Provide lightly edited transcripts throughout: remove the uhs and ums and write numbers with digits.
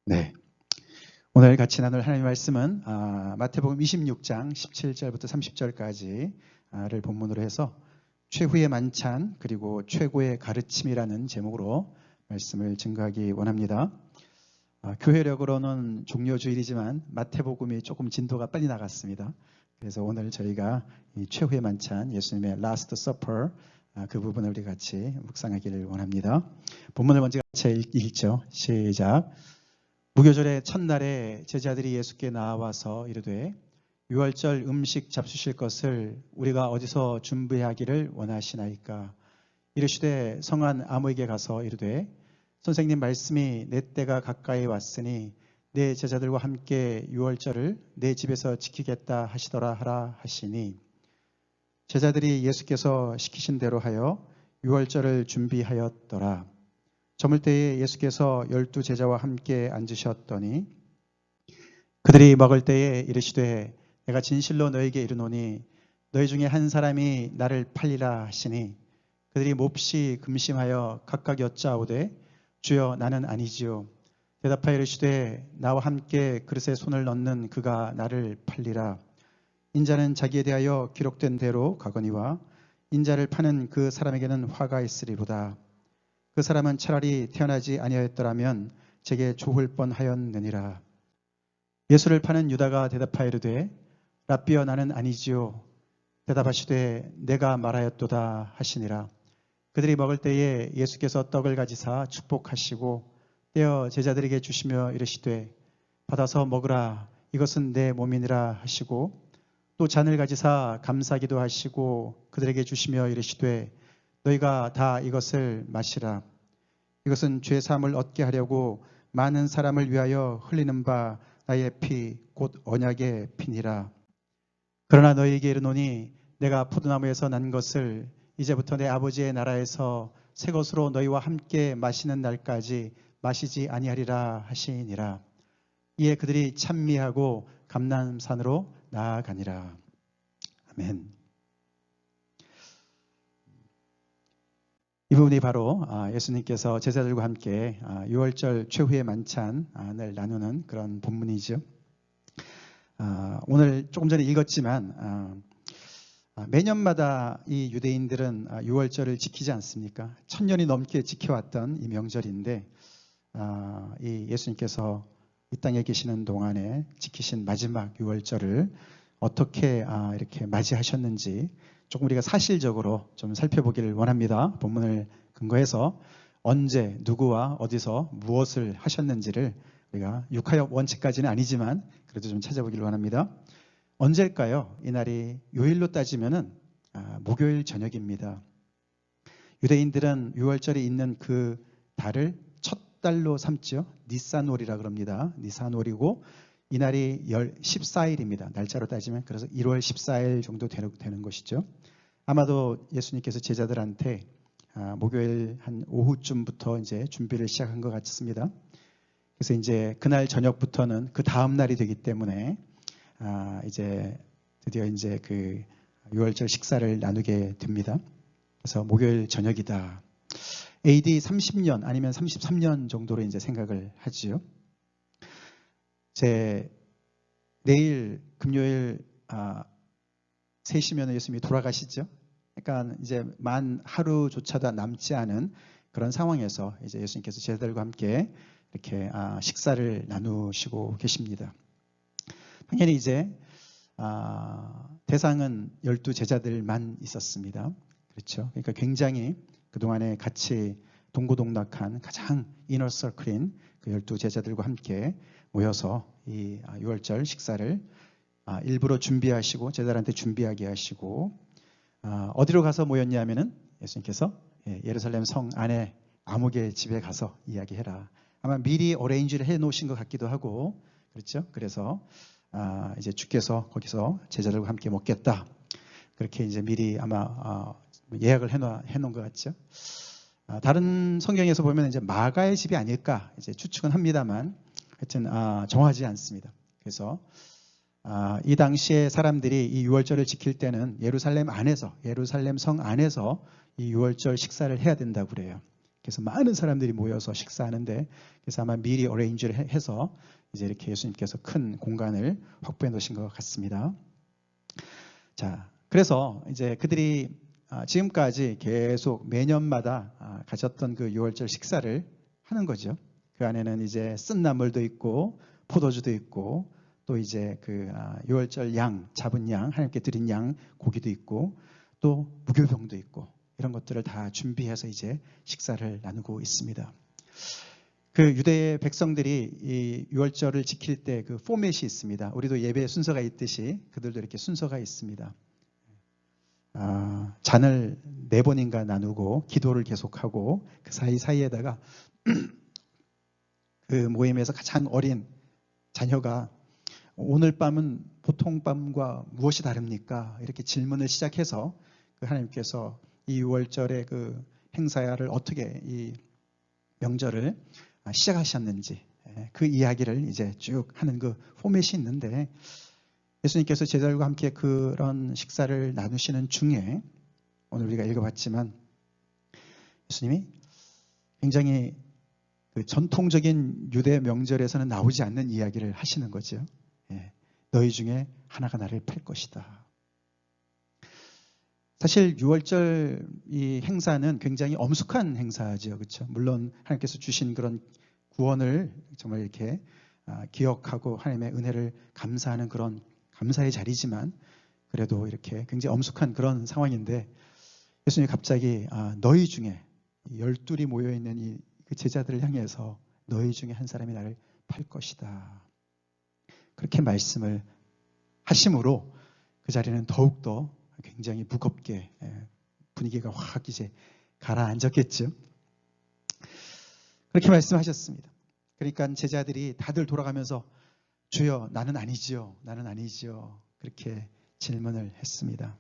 네, 오늘 같이 나눌 하나님의 말씀은 마태복음 26장 17절부터 30절까지를 본문으로 해서 최후의 만찬 그리고 최고의 가르침이라는 제목으로 말씀을 증거하기 원합니다. 교회력으로는 종료주일이지만 마태복음이 조금 진도가 빨리 나갔습니다. 그래서 오늘 저희가 이 최후의 만찬, 예수님의 Last Supper 그 부분을 우리 같이 묵상하기를 원합니다. 본문을 먼저 같이 읽죠. 시작. 무교절의 첫날에 제자들이 예수께 나와서 이르되 유월절 음식 잡수실 것을 우리가 어디서 준비하기를 원하시나이까. 이르시되 성한 아무에게 가서 이르되 선생님 말씀이 내 때가 가까이 왔으니 내 제자들과 함께 유월절을 내 집에서 지키겠다 하시더라 하라 하시니 제자들이 예수께서 시키신 대로 하여 유월절을 준비하였더라. 저물 때에 예수께서 12 제자와 함께 앉으셨더니 그들이 먹을 때에 이르시되 내가 진실로 너에게 이르노니 너희 중에 한 사람이 나를 팔리라 하시니 그들이 몹시 금심하여 각각 여짜오되 주여 나는 아니지요. 대답하여 이르시되 나와 함께 그릇에 손을 넣는 그가 나를 팔리라. 인자는 자기에 대하여 기록된 대로 가거니와 인자를 파는 그 사람에게는 화가 있으리로다. 그 사람은 차라리 태어나지 아니하였더라면 제게 죽을 뻔하였느니라. 예수를 파는 유다가 대답하여 이르되 랍비여 나는 아니지요. 대답하시되 내가 말하였도다 하시니라. 그들이 먹을 때에 예수께서 떡을 가지사 축복하시고 떼어 제자들에게 주시며 이르시되 받아서 먹으라 이것은 내 몸이니라 하시고 또 잔을 가지사 감사기도 하시고 그들에게 주시며 이르시되 너희가 다 이것을 마시라. 이것은 죄 사함을 얻게 하려고 많은 사람을 위하여 흘리는 바 나의 피 곧 언약의 피니라. 그러나 너희에게 이르노니 내가 포도나무에서 난 것을 이제부터 내 아버지의 나라에서 새 것으로 너희와 함께 마시는 날까지 마시지 아니하리라 하시니라. 이에 그들이 찬미하고 감람산으로 나아가니라. 아멘. 이 부분이 바로 예수님께서 제자들과 함께 유월절 최후의 만찬을 나누는 그런 본문이죠. 오늘 조금 전에 읽었지만 매년마다 이 유대인들은 유월절을 지키지 않습니까? 1000년이 넘게 지켜왔던 이 명절인데 이 예수님께서 이 땅에 계시는 동안에 지키신 마지막 유월절을 어떻게 이렇게 맞이하셨는지 조금 우리가 사실적으로 좀 살펴보기를 원합니다. 본문을 근거해서 언제, 누구와 어디서 무엇을 하셨는지를 우리가 육하역 원칙까지는 아니지만 그래도 좀 찾아보기를 원합니다. 언제일까요? 이날이 요일로 따지면은 목요일 저녁입니다. 유대인들은 유월절이 있는 그 달을 첫 달로 삼죠. 니산월이라 그럽니다. 니산월이고 이날이 14일입니다. 날짜로 따지면 그래서 1월 14일 정도 되는 것이죠. 아마도 예수님께서 제자들한테 목요일 한 오후쯤부터 이제 준비를 시작한 것 같습니다. 그래서 이제 그날 저녁부터는 그 다음 날이 되기 때문에 이제 드디어 이제 그 유월절 식사를 나누게 됩니다. 그래서 목요일 저녁이다. AD 30년 아니면 33년 정도로 이제 생각을 하지요. 내일 금요일 3시면 예수님이 돌아가시죠. 그러니까 이제 만 하루조차도 남지 않은 그런 상황에서 이제 예수님께서 제자들과 함께 이렇게 식사를 나누시고 계십니다. 당연히 이제 대상은 12 제자들만 있었습니다. 그렇죠. 그러니까 굉장히 그동안에 같이 동고동락한 가장 이너서클인 그 12 제자들과 함께 모여서 이 유월절 식사를 일부러 준비하시고 제자들한테 준비하게 하시고 어디로 가서 모였냐면은 예수님께서 예루살렘 성 안에 아무개 집에 가서 이야기해라. 아마 미리 어레인지를 해 놓으신 것 같기도 하고 그렇죠. 그래서 이제 주께서 거기서 제자들과 함께 먹겠다. 그렇게 이제 미리 아마 예약을 해 놓은 것 같죠. 다른 성경에서 보면 이제 마가의 집이 아닐까 이제 추측은 합니다만 하여튼 정하지 않습니다. 그래서 이 당시에 사람들이 이 유월절을 지킬 때는 예루살렘 성 안에서 이 유월절 식사를 해야 된다고 그래요. 그래서 많은 사람들이 모여서 식사하는데, 그래서 아마 미리 어레인지를 해서 이제 이렇게 예수님께서 큰 공간을 확보해 놓으신 것 같습니다. 자, 그래서 이제 그들이 지금까지 계속 매년마다 가졌던 그 유월절 식사를 하는 거죠. 그 안에는 이제 쓴 나물도 있고 포도주도 있고, 또 이제 그 유월절 양, 잡은 양, 하나님께 드린 양 고기도 있고, 또 무교병도 있고, 이런 것들을 다 준비해서 이제 식사를 나누고 있습니다. 그 유대의 백성들이 이 유월절을 지킬 때 그 포맷이 있습니다. 우리도 예배 순서가 있듯이 그들도 이렇게 순서가 있습니다. 잔을 4번인가 나누고 기도를 계속하고, 그 사이사이에다가 그 모임에서 가장 어린 자녀가 오늘 밤은 보통 밤과 무엇이 다릅니까? 이렇게 질문을 시작해서 그 하나님께서 이 유월절의 그 행사를 어떻게 이 명절을 시작하셨는지, 그 이야기를 이제 쭉 하는 그 포맷이 있는데, 예수님께서 제자들과 함께 그런 식사를 나누시는 중에 오늘 우리가 읽어봤지만 예수님이 굉장히 그 전통적인 유대 명절에서는 나오지 않는 이야기를 하시는 거죠. 너희 중에 하나가 나를 팔 것이다. 사실 유월절 이 행사는 굉장히 엄숙한 행사죠, 그렇죠? 물론 하나님께서 주신 그런 구원을 정말 이렇게 기억하고 하나님의 은혜를 감사하는 그런 감사의 자리지만, 그래도 이렇게 굉장히 엄숙한 그런 상황인데 예수님이 갑자기 너희 중에 12이 모여 있는 이 그 제자들을 향해서 너희 중에 한 사람이 나를 팔 것이다, 그렇게 말씀을 하심으로 그 자리는 더욱더 굉장히 무겁게 분위기가 확 이제 가라앉았겠죠. 그렇게 말씀하셨습니다. 그러니까 제자들이 다들 돌아가면서 주여 나는 아니지요, 나는 아니지요, 그렇게 질문을 했습니다.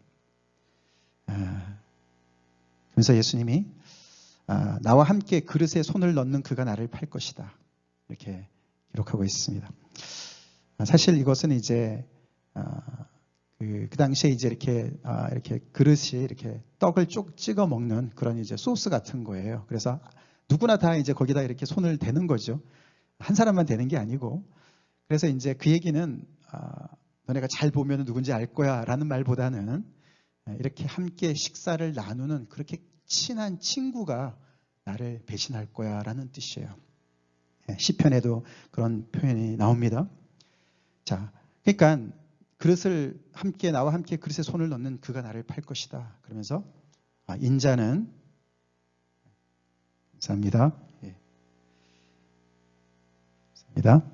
그래서 예수님이 나와 함께 그릇에 손을 넣는 그가 나를 팔 것이다, 이렇게 기록하고 있습니다. 사실 이것은 이제 그 당시에 이제 이렇게 그릇이 이렇게 떡을 쭉 찍어 먹는 그런 이제 소스 같은 거예요. 그래서 누구나 다 이제 거기다 이렇게 손을 대는 거죠. 한 사람만 대는 게 아니고. 그래서 이제 그 얘기는 너네가 잘 보면 누군지 알 거야라는 말보다는 이렇게 함께 식사를 나누는 그렇게 친한 친구가 나를 배신할 거야라는 뜻이에요. 시편에도 그런 표현이 나옵니다. 자, 그러니까 그릇을 함께 나와 함께 그릇에 손을 넣는 그가 나를 팔 것이다. 그러면서 인자는 감사합니다. 감사합니다.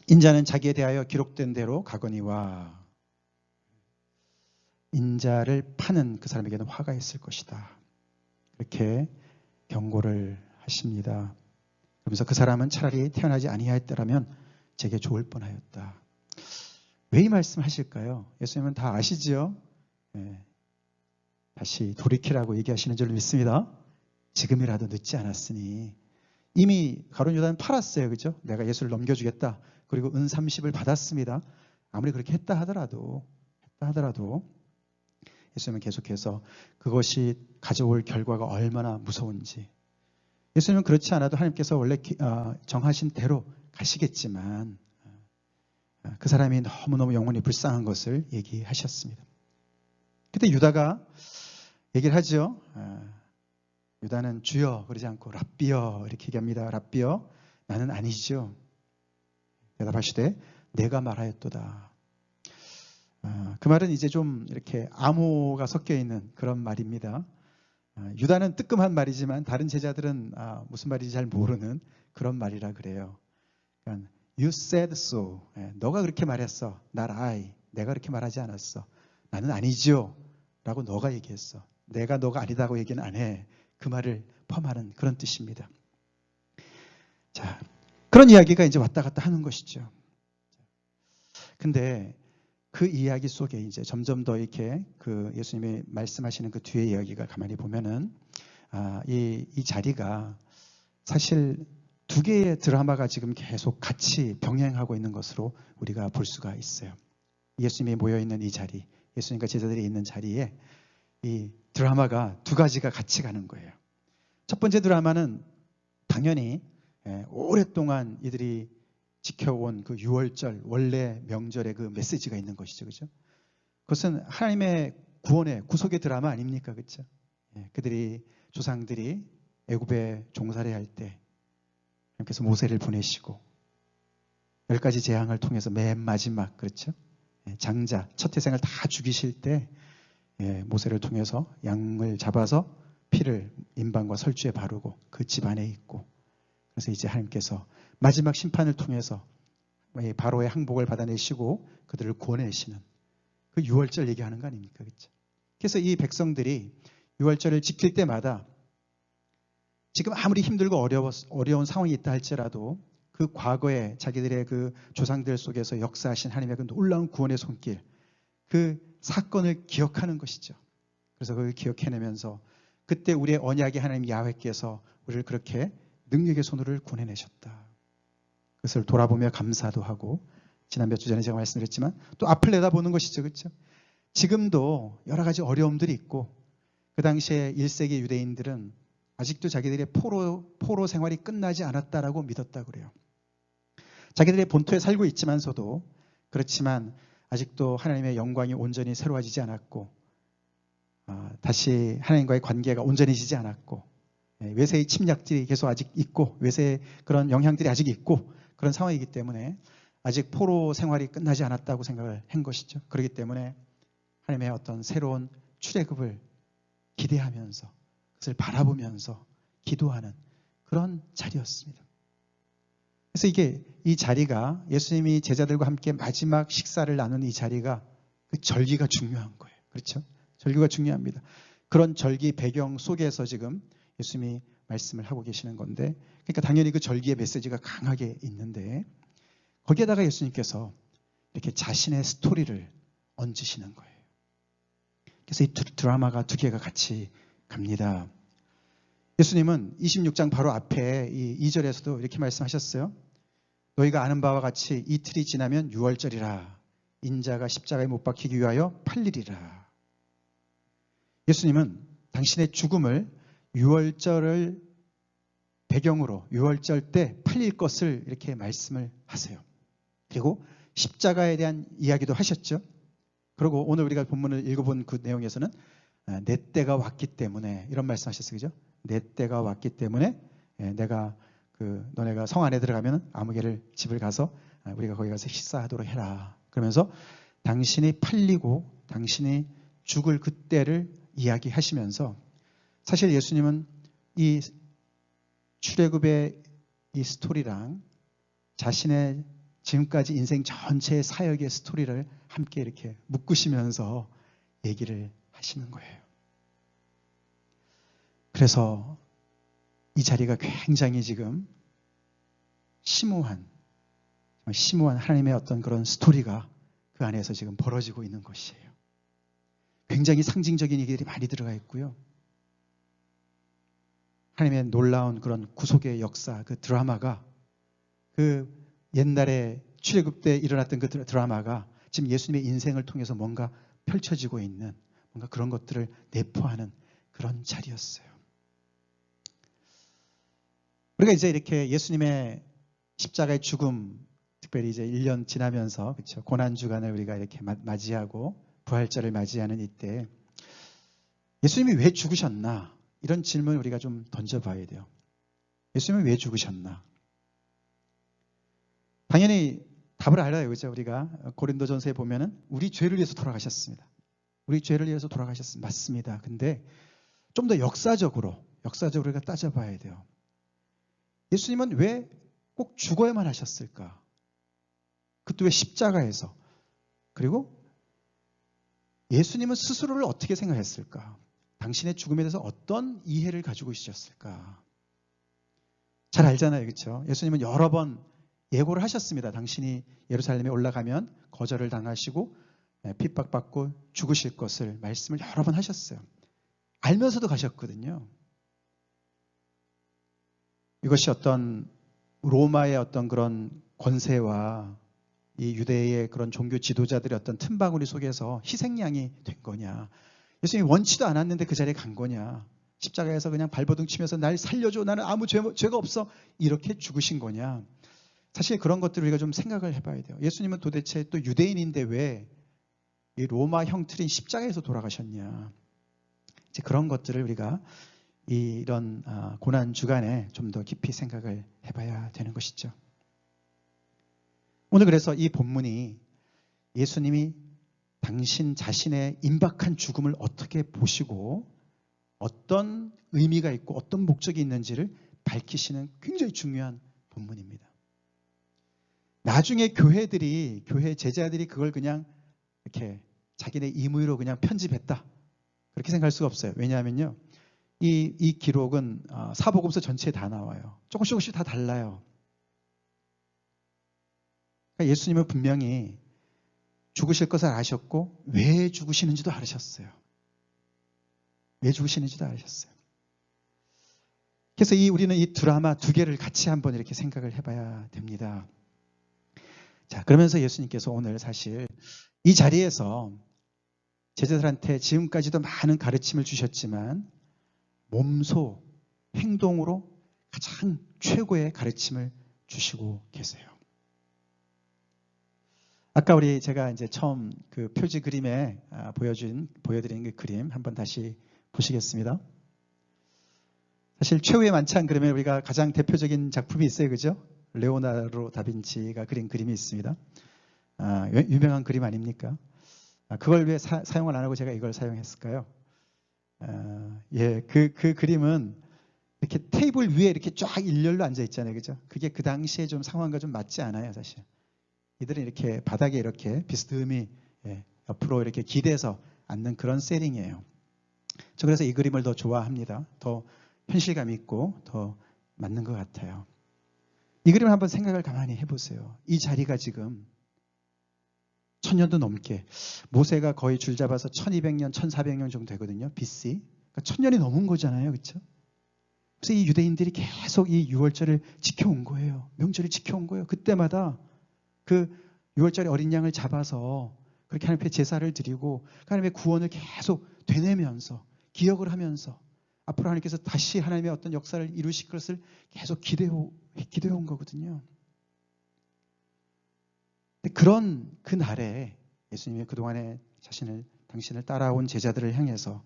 인자는 자기에 대하여 기록된 대로 가거니와 인자를 파는 그 사람에게는 화가 있을 것이다, 이렇게 경고를 하십니다. 그러면서 그 사람은 차라리 태어나지 아니하였더라면 제게 좋을 뻔하였다. 왜 이 말씀 하실까요? 예수님은 다 아시지요? 다시 돌이키라고 얘기하시는 줄 믿습니다. 지금이라도 늦지 않았으니. 이미 가룟 유다는 팔았어요, 그죠? 내가 예수를 넘겨주겠다. 그리고 은 30을 받았습니다. 아무리 그렇게 했다 하더라도 예수님은 계속해서 그것이 가져올 결과가 얼마나 무서운지, 예수님은 그렇지 않아도 하나님께서 원래 정하신 대로 가시겠지만 그 사람이 너무너무 영혼이 불쌍한 것을 얘기하셨습니다. 그때 유다가 얘기를 하죠. 유다는 주여 그러지 않고 랍비여 이렇게 얘기합니다. 랍비여, 나는 아니죠. 대답하시되 내가 말하였도다. 그 말은 이제 좀 이렇게 암호가 섞여 있는 그런 말입니다. 유다는 뜨끔한 말이지만 다른 제자들은 무슨 말인지 잘 모르는 그런 말이라 그래요. 그러니까 You said so. 너가 그렇게 말했어. Not I. 내가 그렇게 말하지 않았어. 나는 아니지요 라고 너가 얘기했어. 내가 너가 아니다고 얘기는 안 해. 그 말을 포함하는 그런 뜻입니다. 자, 그런 이야기가 이제 왔다 갔다 하는 것이죠. 근데 그 이야기 속에 이제 점점 더 이렇게 그 예수님이 말씀하시는 그 뒤에 이야기가 가만히 보면은 이 자리가 사실 두 개의 드라마가 지금 계속 같이 병행하고 있는 것으로 우리가 볼 수가 있어요. 예수님이 모여 있는 이 자리, 예수님과 제자들이 있는 자리에 이 드라마가 두 가지가 같이 가는 거예요. 첫 번째 드라마는 당연히 오랫동안 이들이 지켜온 그 유월절 원래 명절의 그 메시지가 있는 것이죠, 그렇죠? 그것은 하나님의 구원의 구속의 드라마 아닙니까, 그렇죠? 그들이 조상들이 애굽에 종살이 할 때 하나님께서 모세를 보내시고 10가지 재앙을 통해서 맨 마지막, 그렇죠? 장자 첫 태생을 다 죽이실 때 모세를 통해서 양을 잡아서 피를 인방과 설주에 바르고 그 집 안에 있고, 그래서 이제 하나님께서 마지막 심판을 통해서 바로의 항복을 받아내시고 그들을 구원해내시는 그 유월절 얘기하는 거 아닙니까? 그렇죠? 그래서 이 백성들이 유월절을 지킬 때마다 지금 아무리 힘들고 어려운 상황이 있다 할지라도 그 과거에 자기들의 그 조상들 속에서 역사하신 하나님의 그 놀라운 구원의 손길, 그 사건을 기억하는 것이죠. 그래서 그걸 기억해내면서 그때 우리의 언약의 하나님 야훼께서 우리를 그렇게 능력의 손으로 구원해내셨다. 그것을 돌아보며 감사도 하고, 지난 몇 주 전에 제가 말씀드렸지만 또 앞을 내다보는 것이죠. 그렇죠? 지금도 여러 가지 어려움들이 있고, 그 당시에 1세기 유대인들은 아직도 자기들의 포로 생활이 끝나지 않았다라고 믿었다고 그래요. 자기들의 본토에 살고 있지만서도, 그렇지만 아직도 하나님의 영광이 온전히 새로워지지 않았고, 다시 하나님과의 관계가 온전해지지 않았고, 외세의 침략들이 계속 아직 있고, 외세의 그런 영향들이 아직 있고, 그런 상황이기 때문에 아직 포로 생활이 끝나지 않았다고 생각을 한 것이죠. 그렇기 때문에 하나님의 어떤 새로운 출애굽을 기대하면서, 그것을 바라보면서 기도하는 그런 자리였습니다. 그래서 이 자리가, 예수님이 제자들과 함께 마지막 식사를 나눈 이 자리가, 그 절기가 중요한 거예요. 그렇죠? 절기가 중요합니다. 그런 절기 배경 속에서 지금 예수님이 말씀을 하고 계시는 건데, 그러니까 당연히 그 절기의 메시지가 강하게 있는데, 거기에다가 예수님께서 이렇게 자신의 스토리를 얹으시는 거예요. 그래서 이 드라마가 두 개가 같이 갑니다. 예수님은 26장 바로 앞에 이 2절에서도 이렇게 말씀하셨어요. 너희가 아는 바와 같이 이틀이 지나면 유월절이라. 인자가 십자가에 못 박히기 위하여 팔리리라. 예수님은 당신의 죽음을 유월절을 배경으로 유월절 때 팔릴 것을 이렇게 말씀을 하세요. 그리고 십자가에 대한 이야기도 하셨죠. 그리고 오늘 우리가 본문을 읽어본 그 내용에서는 내 때가 왔기 때문에 이런 말씀하셨어요. 그죠? 내 때가 왔기 때문에 내가 너네가 성 안에 들어가면 아무개를 집을 가서 우리가 거기 가서 식사하도록 해라. 그러면서 당신이 팔리고 당신이 죽을 그때를 이야기하시면서, 사실 예수님은 이 출애굽의 이 스토리랑 자신의 지금까지 인생 전체의 사역의 스토리를 함께 이렇게 묶으시면서 얘기를 하시는 거예요. 그래서 이 자리가 굉장히 지금 심오한 하나님의 어떤 그런 스토리가 그 안에서 지금 벌어지고 있는 것이에요. 굉장히 상징적인 얘기들이 많이 들어가 있고요. 하나님의 놀라운 그런 구속의 역사, 그 드라마가, 그 옛날에 출애굽 때 일어났던 그 드라마가 지금 예수님의 인생을 통해서 뭔가 펼쳐지고 있는, 뭔가 그런 것들을 내포하는 그런 자리였어요. 우리가 이제 이렇게 예수님의 십자가의 죽음, 특별히 이제 1년 지나면서, 그렇죠, 고난주간을 우리가 이렇게 맞이하고 부활절을 맞이하는 이때 예수님이 왜 죽으셨나? 이런 질문을 우리가 좀 던져봐야 돼요. 예수님은 왜 죽으셨나? 당연히 답을 알아요. 그죠? 우리가 고린도전서에 보면은 우리 죄를 위해서 돌아가셨습니다. 우리 죄를 위해서 돌아가셨습니다. 맞습니다. 근데 좀 더 역사적으로 우리가 따져봐야 돼요. 예수님은 왜 꼭 죽어야만 하셨을까? 그것도 왜 십자가에서? 그리고 예수님은 스스로를 어떻게 생각했을까? 당신의 죽음에 대해서 어떤 이해를 가지고 있으셨을까? 잘 알잖아요. 그렇죠? 예수님은 여러 번 예고를 하셨습니다. 당신이 예루살렘에 올라가면 거절을 당하시고 핍박받고 죽으실 것을 말씀을 여러 번 하셨어요. 알면서도 가셨거든요. 이것이 어떤 로마의 어떤 그런 권세와 이 유대의 그런 종교 지도자들의 어떤 틈바구니 속에서 희생양이 된 거냐, 예수님이 원치도 않았는데 그 자리에 간 거냐? 십자가에서 그냥 발버둥 치면서 날 살려줘. 나는 아무 죄가 없어. 이렇게 죽으신 거냐? 사실 그런 것들을 우리가 좀 생각을 해봐야 돼요. 예수님은 도대체 또 유대인인데 왜 이 로마 형틀인 십자가에서 돌아가셨냐? 이제 그런 것들을 우리가 이런 고난 주간에 좀 더 깊이 생각을 해봐야 되는 것이죠. 오늘 그래서 이 본문이 예수님이 당신 자신의 임박한 죽음을 어떻게 보시고 어떤 의미가 있고 어떤 목적이 있는지를 밝히시는 굉장히 중요한 본문입니다. 나중에 교회 제자들이 그걸 그냥 이렇게 자기네 임의로 그냥 편집했다. 그렇게 생각할 수가 없어요. 왜냐하면요. 이 기록은 사복음서 전체에 다 나와요. 조금씩 다 달라요. 그러니까 예수님은 분명히 죽으실 것을 아셨고 왜 죽으시는지도 알으셨어요. 왜 죽으시는지도 알으셨어요. 그래서 우리는 이 드라마 두 개를 같이 한번 이렇게 생각을 해봐야 됩니다. 자, 그러면서 예수님께서 오늘 사실 이 자리에서 제자들한테 지금까지도 많은 가르침을 주셨지만 몸소 행동으로 가장 최고의 가르침을 주시고 계세요. 아까 제가 이제 처음 그 표지 그림에 보여드린 그 그림 한번 다시 보시겠습니다. 사실 최후의 만찬 그러면 우리가 가장 대표적인 작품이 있어요, 그죠? 레오나르도 다빈치가 그린 그림이 있습니다. 유명한 그림 아닙니까? 그걸 왜 사용을 안 하고 제가 이걸 사용했을까요? 그 그림은 이렇게 테이블 위에 이렇게 쫙 일렬로 앉아 있잖아요, 그죠? 그게 그 당시에 좀 상황과 좀 맞지 않아요, 사실. 이들은 이렇게 바닥에 이렇게 비스듬히 옆으로 이렇게 기대서 앉는 그런 세팅이에요. 저 그래서 이 그림을 더 좋아합니다. 더 현실감 있고 더 맞는 것 같아요. 이 그림을 한번 생각을 가만히 해보세요. 이 자리가 지금 1000년도 넘게, 모세가 거의 줄 잡아서 1200년, 1400년 정도 되거든요. BC. 그러니까 1000년이 넘은 거잖아요. 그렇죠? 그래서 이 유대인들이 계속 이 유월절을 지켜온 거예요. 명절을 지켜온 거예요. 그때마다 그 유월절에 어린 양을 잡아서 그렇게 하나님 앞에 제사를 드리고 하나님의 구원을 계속 되뇌면서 기억을 하면서 앞으로 하나님께서 다시 하나님의 어떤 역사를 이루실 것을 계속 기대해온 거거든요. 그런 그 날에 예수님이 그동안에 당신을 따라온 제자들을 향해서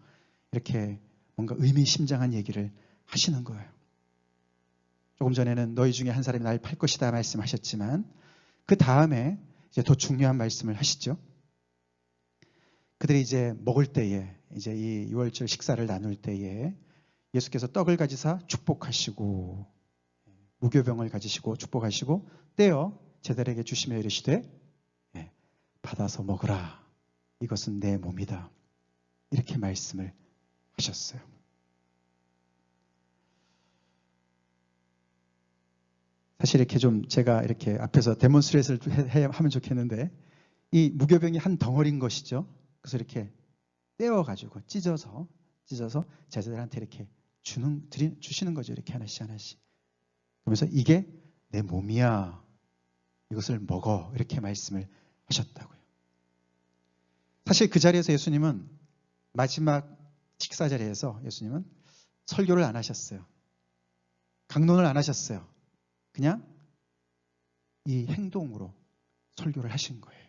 이렇게 뭔가 의미심장한 얘기를 하시는 거예요. 조금 전에는 너희 중에 한 사람이 날 팔 것이다 말씀하셨지만 그 다음에 이제 더 중요한 말씀을 하시죠. 그들이 이제 먹을 때에 이제 이 유월절 식사를 나눌 때에 예수께서 떡을 가지사 축복하시고 무교병을 가지시고 축복하시고 떼어 제자들에게 주시며 이르시되 받아서 먹으라. 이것은 내 몸이다. 이렇게 말씀을 하셨어요. 사실 이렇게 좀 제가 이렇게 앞에서 데몬스트레이트를 하면 좋겠는데 이 무교병이 한 덩어리인 것이죠. 그래서 이렇게 떼어가지고 찢어서 제자들한테 이렇게 주시는 거죠. 이렇게 하나씩. 그러면서 이게 내 몸이야. 이것을 먹어. 이렇게 말씀을 하셨다고요. 사실 그 자리에서 예수님은 마지막 식사 자리에서 예수님은 설교를 안 하셨어요. 강론을 안 하셨어요. 그냥 이 행동으로 설교를 하신 거예요.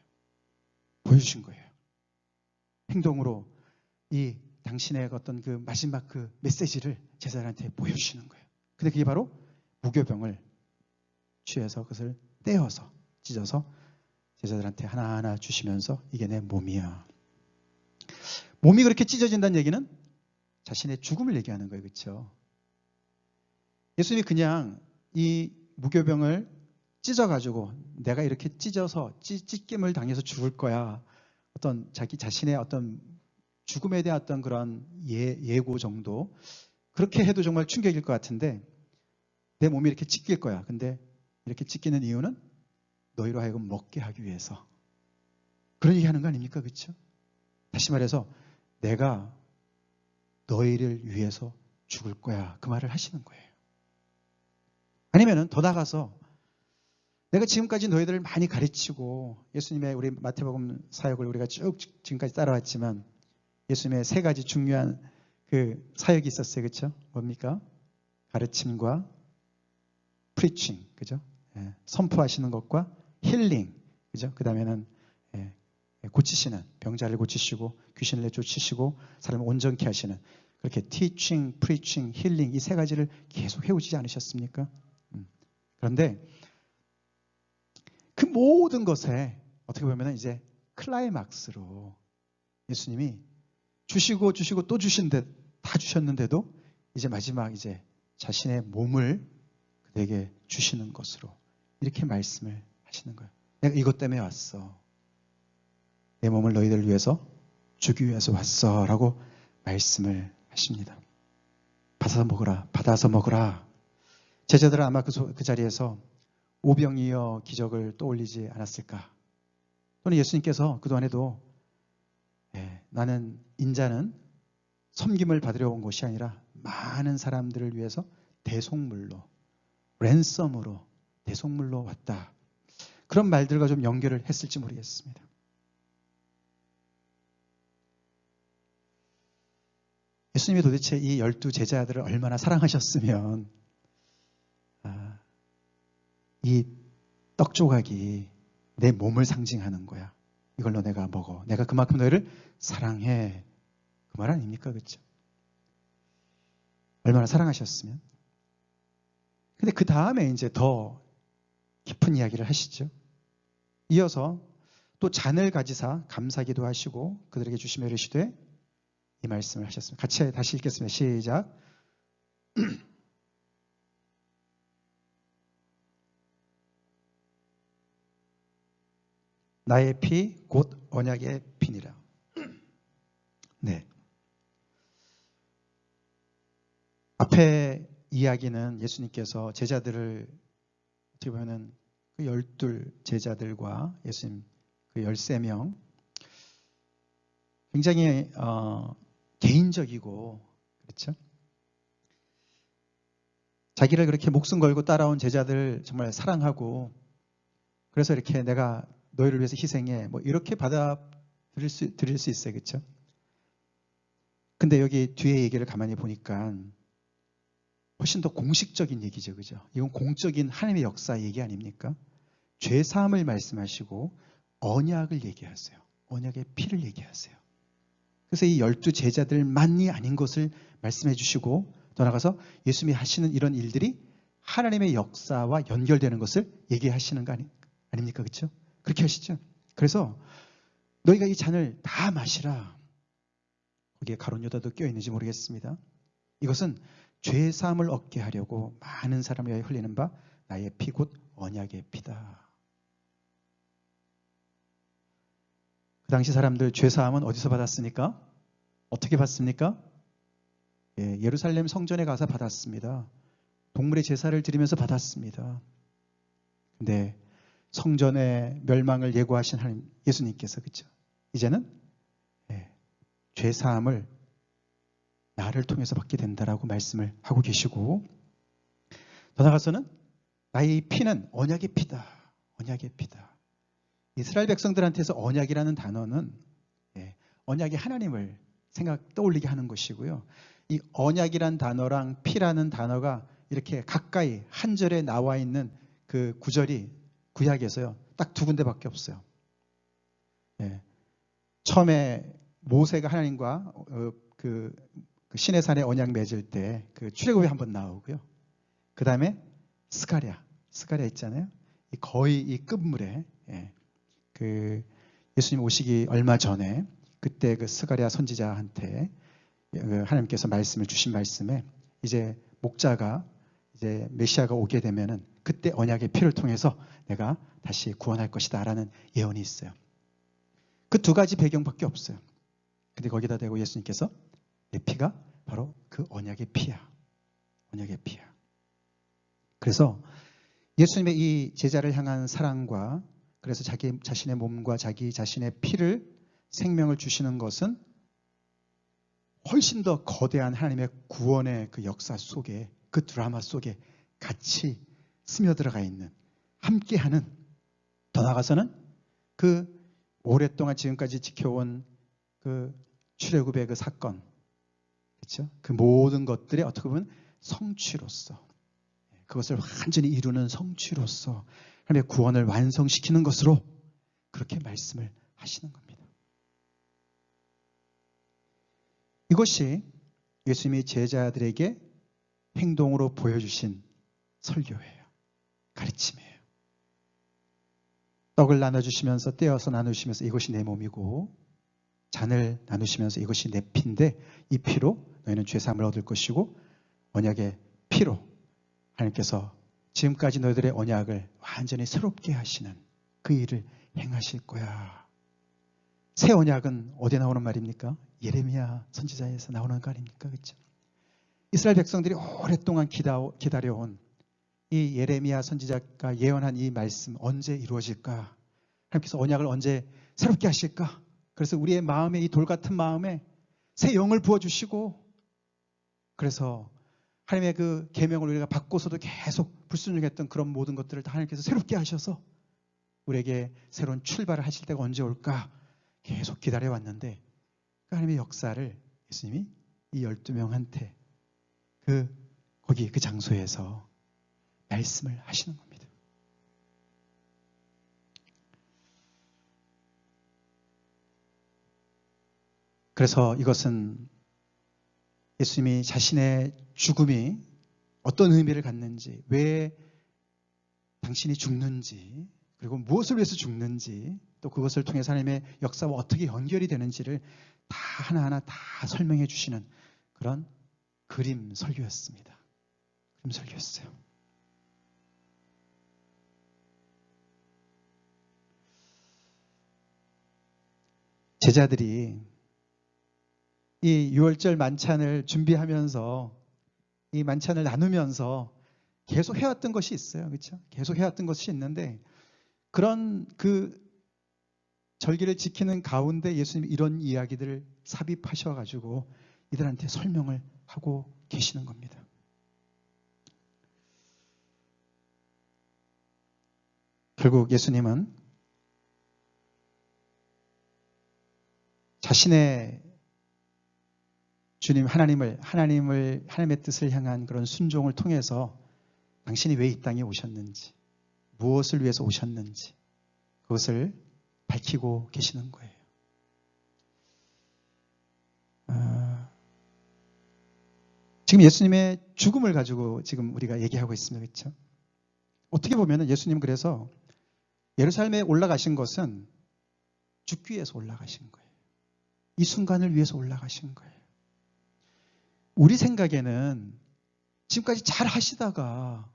보여주신 거예요. 행동으로 이 당신의 어떤 그 마지막 그 메시지를 제자들한테 보여주시는 거예요. 근데 그게 바로 무교병을 취해서 그것을 떼어서 찢어서 제자들한테 하나하나 주시면서 이게 내 몸이야. 몸이 그렇게 찢어진다는 얘기는 자신의 죽음을 얘기하는 거예요. 그렇죠? 예수님이 그냥 이 무교병을 찢어가지고 내가 이렇게 찢어서 찢김을 당해서 죽을 거야. 어떤 자기 자신의 어떤 죽음에 대한 어떤 그런 예고 정도 그렇게 해도 정말 충격일 것 같은데 내 몸이 이렇게 찢길 거야. 근데 이렇게 찢기는 이유는 너희로 하여금 먹게 하기 위해서 그런 얘기 하는 거 아닙니까? 그렇죠? 다시 말해서 내가 너희를 위해서 죽을 거야. 그 말을 하시는 거예요. 아니면은 더 나가서 내가 지금까지 너희들을 많이 가르치고 예수님의 우리 마태복음 사역을 우리가 쭉 지금까지 따라왔지만 예수님의 세 가지 중요한 그 사역이 있었어요. 그렇죠? 뭡니까? 가르침과 프리칭, 그죠? 예, 선포하시는 것과 힐링, 그죠? 그 다음에는 고치시는, 병자를 고치시고 귀신을 내쫓으시고 사람을 온전케 하시는, 그렇게 teaching, preaching, healing 이 세 가지를 계속 해오지 않으셨습니까? 그런데 그 모든 것에 어떻게 보면 이제 클라이막스로 예수님이 주시고 또 주신데 다 주셨는데도 이제 마지막 이제 자신의 몸을 그에게 주시는 것으로 이렇게 말씀을 하시는 거예요. 내가 이것 때문에 왔어. 내 몸을 너희들 위해서 주기 위해서 왔어 라고 말씀을 하십니다. 받아서 먹으라. 제자들은 아마 그 자리에서 오병이어 기적을 떠올리지 않았을까. 또는 예수님께서 그동안에도 나는 인자는 섬김을 받으러 온 것이 아니라 많은 사람들을 위해서 대속물로, 랜섬으로 대속물로 왔다. 그런 말들과 좀 연결을 했을지 모르겠습니다. 예수님이 도대체 이 12제자들을 얼마나 사랑하셨으면 이 떡조각이 내 몸을 상징하는 거야. 이걸로 내가 먹어. 내가 그만큼 너희를 사랑해. 그 말 아닙니까? 그렇죠? 얼마나 사랑하셨으면. 근데 그 다음에 이제 더 깊은 이야기를 하시죠. 이어서 또 잔을 가지사 감사기도 하시고 그들에게 주시며 이르시되 이 말씀을 하셨습니다. 같이 다시 읽겠습니다. 시작. 나의 피 곧 언약의 피니라. 네. 앞에 이야기는 예수님께서 제자들을 어떻게 보면은 그 12제자들과 예수님 그 13명 굉장히 개인적이고 그렇죠? 자기를 그렇게 목숨 걸고 따라온 제자들 정말 사랑하고 그래서 이렇게 내가 너희를 위해서 희생해 뭐 이렇게 드릴 수 있어요. 그렇죠? 근데 여기 뒤에 얘기를 가만히 보니까 훨씬 더 공식적인 얘기죠. 그죠? 이건 공적인 하나님의 역사 얘기 아닙니까? 죄 사함을 말씀하시고 언약을 얘기하세요. 언약의 피를 얘기하세요. 그래서 이 12제자들만이 아닌 것을 말씀해 주시고 더 나아가서 예수님이 하시는 이런 일들이 하나님의 역사와 연결되는 것을 얘기하시는 거 아닙니까? 그렇죠? 그렇게 하시죠. 그래서 너희가 이 잔을 다 마시라. 거기에 가룟 유다도 껴있는지 모르겠습니다. 이것은 죄 사함을 얻게 하려고 많은 사람을 위하여 흘리는 바 나의 피 곧 언약의 피다. 그 당시 사람들 죄 사함은 어디서 받았습니까? 어떻게 받습니까? 예루살렘 성전에 가서 받았습니다. 동물의 제사를 드리면서 받았습니다. 근데 성전의 멸망을 예고하신 하나님 예수님께서 그렇죠? 이제는 죄 사함을 나를 통해서 받게 된다라고 말씀을 하고 계시고 더 나아가서는 나의 피는 언약의 피다. 언약의 피다. 이스라엘 백성들한테서 언약이라는 단어는 언약의 하나님을 떠올리게 하는 것이고요. 이 언약이란 단어랑 피라는 단어가 이렇게 가까이 한 절에 나와 있는 그 구절이 구약에서요. 딱 두 군데밖에 없어요. 처음에 모세가 하나님과 그 시내산에 언약 맺을 때 그 출애굽이 한번 나오고요. 그 다음에 스가랴 있잖아요. 거의 이 끝물에 그 예수님 오시기 얼마 전에 그때 그 스가랴 선지자한테 하나님께서 말씀을 주신 말씀에 이제 목자가 이제 메시아가 오게 되면은 그때 언약의 피를 통해서 내가 다시 구원할 것이다라는 예언이 있어요. 그 두 가지 배경밖에 없어요. 근데 거기다 대고 예수님께서 내 피가 바로 그 언약의 피야. 언약의 피야. 그래서 예수님의 이 제자를 향한 사랑과 그래서 자기 자신의 몸과 자기 자신의 피를 생명을 주시는 것은 훨씬 더 거대한 하나님의 구원의 그 역사 속에 그 드라마 속에 같이 스며들어가 있는 함께하는 더 나아가서는 그 오랫동안 지금까지 지켜온 그 출애굽의 그 사건, 그렇죠? 그 모든 것들이 어떻게 보면 성취로서, 그것을 완전히 이루는 성취로서 하나님의 구원을 완성시키는 것으로 그렇게 말씀을 하시는 겁니다. 이것이 예수님이 제자들에게 행동으로 보여주신 설교예요. 가르침이에요. 떡을 나눠주시면서 떼어서 나누시면서 이것이 내 몸이고, 잔을 나누시면서 이것이 내 피인데 이 피로 너희는 죄사함을 얻을 것이고, 언약의 피로 하나님께서 지금까지 너희들의 언약을 완전히 새롭게 하시는 그 일을 행하실 거야. 새 언약은 어디에 나오는 말입니까? 예레미야 선지자에서 나오는 거 아닙니까? 그렇죠? 이스라엘 백성들이 오랫동안 기다려온 이 예레미야 선지자가 예언한 이 말씀 언제 이루어질까? 하나님께서 언약을 언제 새롭게 하실까? 그래서 우리의 마음에, 이 돌 같은 마음에 새 영을 부어주시고, 그래서 하나님의 그 계명을 우리가 받고서도 계속 불순종했던 그런 모든 것들을 다 하나님께서 새롭게 하셔서 우리에게 새로운 출발을 하실 때가 언제 올까 계속 기다려왔는데, 그 하나님의 역사를 예수님이 이 12명한테 거기 그 장소에서 말씀을 하시는 겁니다. 그래서 이것은 예수님이 자신의 죽음이 어떤 의미를 갖는지, 왜 당신이 죽는지, 그리고 무엇을 위해서 죽는지, 또 그것을 통해서 하나님의 역사와 어떻게 연결이 되는지를 다 하나하나 다 설명해 주시는 그런 그림 설교였습니다. 그림 설교였어요. 제자들이 이 유월절 만찬을 준비하면서, 이 만찬을 나누면서 계속 해왔던 것이 있어요. 그렇죠? 계속 해왔던 것이 있는데, 그런 그 절기를 지키는 가운데 예수님이 이런 이야기들을 삽입하셔가지고 이들한테 설명을 하고 계시는 겁니다. 결국 예수님은 자신의 주님 하나님의 뜻을 향한 그런 순종을 통해서 당신이 왜 이 땅에 오셨는지, 무엇을 위해서 오셨는지 그것을 밝히고 계시는 거예요. 지금 예수님의 죽음을 가지고 지금 우리가 얘기하고 있습니다. 그렇죠? 어떻게 보면 예수님 그래서 예루살렘에 올라가신 것은 죽기 위해서 올라가신 거예요. 이 순간을 위해서 올라가신 거예요. 우리 생각에는 지금까지 잘 하시다가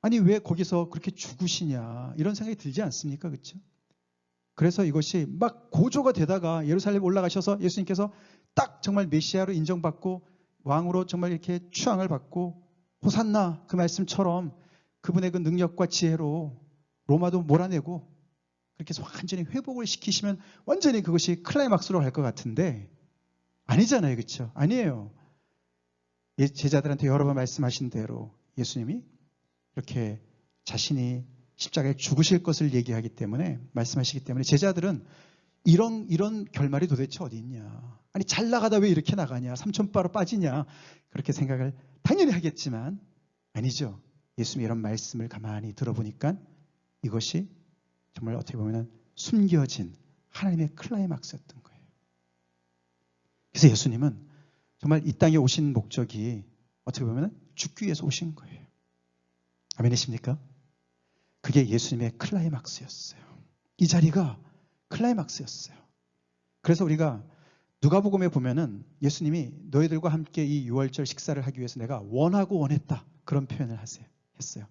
아니 왜 거기서 그렇게 죽으시냐 이런 생각이 들지 않습니까? 그렇죠? 그래서 이것이 막 고조가 되다가 예루살렘 올라가셔서 예수님께서 딱 정말 메시아로 인정받고 왕으로 정말 이렇게 추앙을 받고 호산나 그 말씀처럼 그분의 그 능력과 지혜로 로마도 몰아내고 그렇게 해서 완전히 회복을 시키시면 완전히 그것이 클라이막스로 갈 것 같은데 아니잖아요. 그렇죠? 아니에요. 제자들한테 여러 번 말씀하신 대로 예수님이 이렇게 자신이 십자가에 죽으실 것을 얘기하기 때문에 말씀하시기 때문에 제자들은 이런 결말이 도대체 어디 있냐. 아니 잘 나가다 왜 이렇게 나가냐. 삼천바로 빠지냐. 그렇게 생각을 당연히 하겠지만 아니죠. 예수님이 이런 말씀을 가만히 들어보니까 이것이 정말 어떻게 보면 숨겨진 하나님의 클라이막스였던 거예요. 그래서 예수님은 정말 이 땅에 오신 목적이 어떻게 보면 죽기 위해서 오신 거예요. 아멘이십니까? 그게 예수님의 클라이막스였어요. 이 자리가 클라이막스였어요. 그래서 우리가 누가복음에 보면은 예수님이 너희들과 함께 이 유월절 식사를 하기 위해서 내가 원하고 원했다. 그런 표현을 했어요.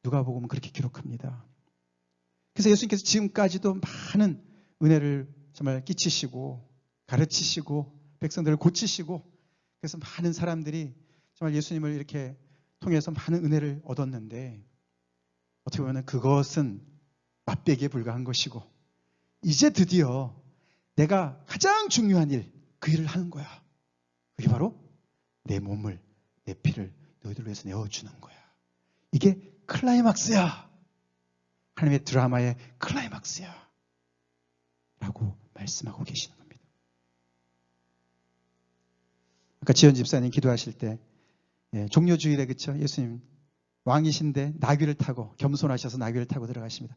누가복음은 그렇게 기록합니다. 그래서 예수님께서 지금까지도 많은 은혜를 정말 끼치시고 가르치시고 백성들을 고치시고 그래서 많은 사람들이 정말 예수님을 이렇게 통해서 많은 은혜를 얻었는데 어떻게 보면 그것은 맛배기에 불과한 것이고 이제 드디어 내가 가장 중요한 일, 그 일을 하는 거야. 그게 바로 내 몸을, 내 피를 너희들 위해서 내어주는 거야. 이게 클라이막스야. 하나님의 드라마의 클라이막스야. 라고 말씀하고 계시는 겁니다. 아까 지현 집사님 기도하실 때 종료주일에 그쵸? 예수님 왕이신데 나귀를 타고 겸손하셔서 나귀를 타고 들어가십니다.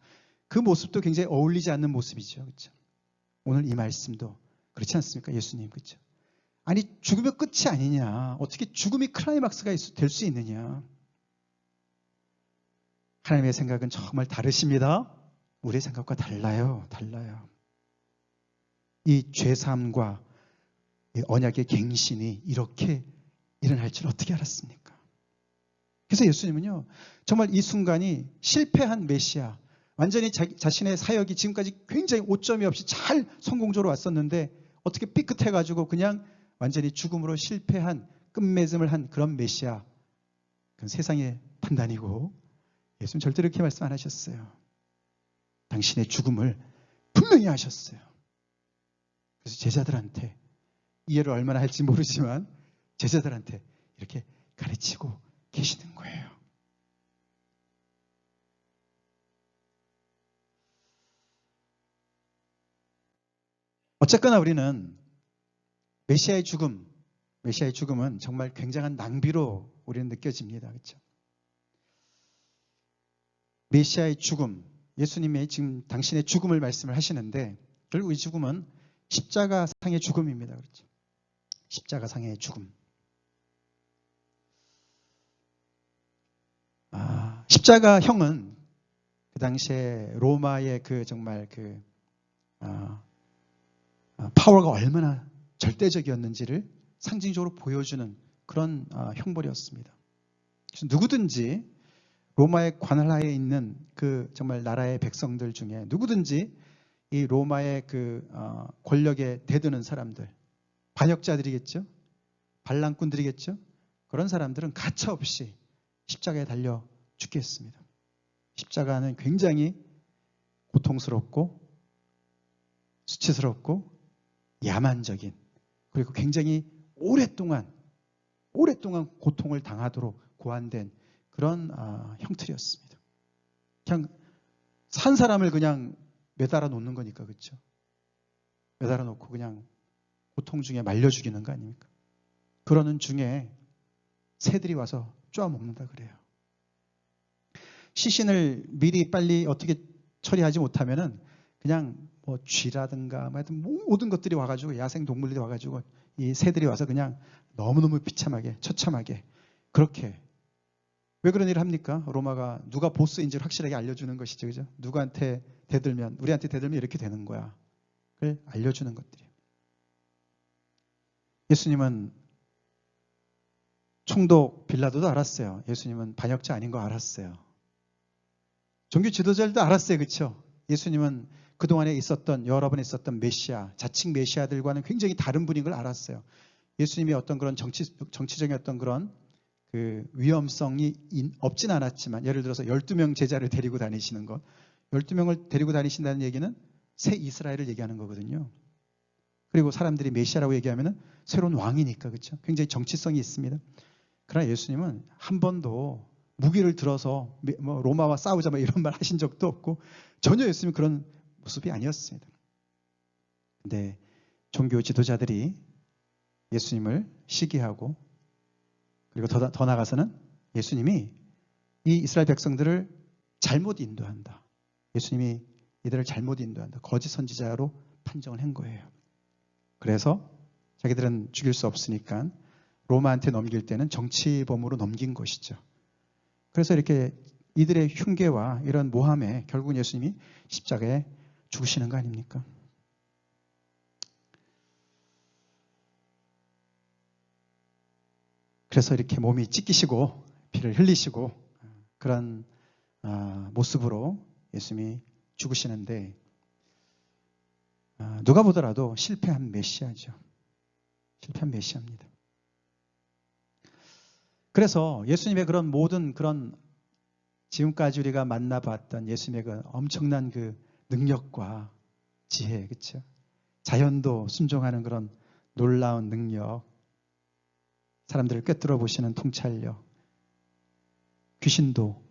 그 모습도 굉장히 어울리지 않는 모습이죠. 그렇죠? 오늘 이 말씀도 그렇지 않습니까? 예수님 그렇죠? 아니 죽으면 끝이 아니냐. 어떻게 죽음이 클라이막스가 될 수 있느냐. 하나님의 생각은 정말 다르십니다. 우리의 생각과 달라요. 달라요. 이 죄사함과 이 언약의 갱신이 이렇게 일어날 줄 어떻게 알았습니까? 그래서 예수님은요. 정말 이 순간이 실패한 메시아, 완전히 자신의 사역이 지금까지 굉장히 오점이 없이 잘 성공적으로 왔었는데 어떻게 삐끗해가지고 그냥 완전히 죽음으로 실패한 끝맺음을 한 그런 메시아. 그건 세상의 판단이고 예수님 절대로 이렇게 말씀 안 하셨어요. 당신의 죽음을 분명히 하셨어요. 그래서 제자들한테 이해를 얼마나 할지 모르지만 제자들한테 이렇게 가르치고 계시는 거예요. 어쨌거나 우리는 메시아의 죽음은 정말 굉장한 낭비로 우리는 느껴집니다. 그렇죠? 메시아의 죽음, 예수님의 지금 당신의 죽음을 말씀을 하시는데 결국 이 죽음은 십자가상의 죽음입니다. 그렇죠? 십자가상의 죽음. 십자가형은 그 당시에 로마의 그 정말 그 파워가 얼마나 절대적이었는지를 상징적으로 보여주는 그런 형벌이었습니다. 그래서 누구든지 로마의 관할하에 있는 그 정말 나라의 백성들 중에 누구든지 이 로마의 그 권력에 대드는 사람들, 반역자들이겠죠, 반란꾼들이겠죠. 그런 사람들은 가차없이 십자가에 달려 죽겠습니다. 십자가는 굉장히 고통스럽고 수치스럽고 야만적인, 그리고 굉장히 오랫동안 고통을 당하도록 고안된 그런 형틀이었습니다. 그냥 산 사람을 그냥 매달아 놓는 거니까, 그렇죠? 매달아 놓고 그냥 고통 중에 말려 죽이는 거 아닙니까? 그러는 중에 새들이 와서 쪼아 먹는다 그래요. 시신을 미리 빨리 어떻게 처리하지 못하면은 그냥 뭐 쥐라든가 하여튼 모든 것들이 와가지고, 야생 동물들이 와가지고 이 새들이 와서 그냥 너무너무 비참하게 처참하게 그렇게. 왜 그런 일을 합니까? 로마가 누가 보스인지를 확실하게 알려주는 것이죠. 그죠? 누구한테 대들면, 우리한테 대들면 이렇게 되는 거야. 그걸 알려주는 것들이에요. 예수님은 총독 빌라도도 알았어요. 예수님은 반역자 아닌 거 알았어요. 종교 지도자들도 알았어요. 그렇죠? 예수님은 그동안에 있었던, 여러 번 있었던 메시아, 자칭 메시아들과는 굉장히 다른 분인 걸 알았어요. 예수님이 어떤 그런 정치적인 어떤 그런 그 위험성이 없진 않았지만, 예를 들어서 12명 제자를 데리고 다니시는 것, 12명을 데리고 다니신다는 얘기는 새 이스라엘을 얘기하는 거거든요. 그리고 사람들이 메시아라고 얘기하면 새로운 왕이니까, 그렇죠? 굉장히 정치성이 있습니다. 그러나 예수님은 한 번도 무기를 들어서 뭐 로마와 싸우자 뭐 이런 말 하신 적도 없고, 전혀 예수님은 그런 모습이 아니었습니다. 근데 종교 지도자들이 예수님을 시기하고, 그리고 더 나아가서는 예수님이 이 이스라엘 백성들을 잘못 인도한다. 예수님이 이들을 잘못 인도한다. 거짓 선지자로 판정을 한 거예요. 그래서 자기들은 죽일 수 없으니까 로마한테 넘길 때는 정치범으로 넘긴 것이죠. 그래서 이렇게 이들의 흉계와 이런 모함에 결국은 예수님이 십자가에 죽으시는 거 아닙니까? 그래서 이렇게 몸이 찢기시고 피를 흘리시고 그런 모습으로 예수님이 죽으시는데, 누가 보더라도 실패한 메시아죠. 실패한 메시아입니다. 그래서 예수님의 그런 모든 그런 지금까지 우리가 만나봤던 예수님의 그 엄청난 그 능력과 지혜, 그렇죠? 자연도 순종하는 그런 놀라운 능력, 사람들을 꿰뚫어 보시는 통찰력, 귀신도,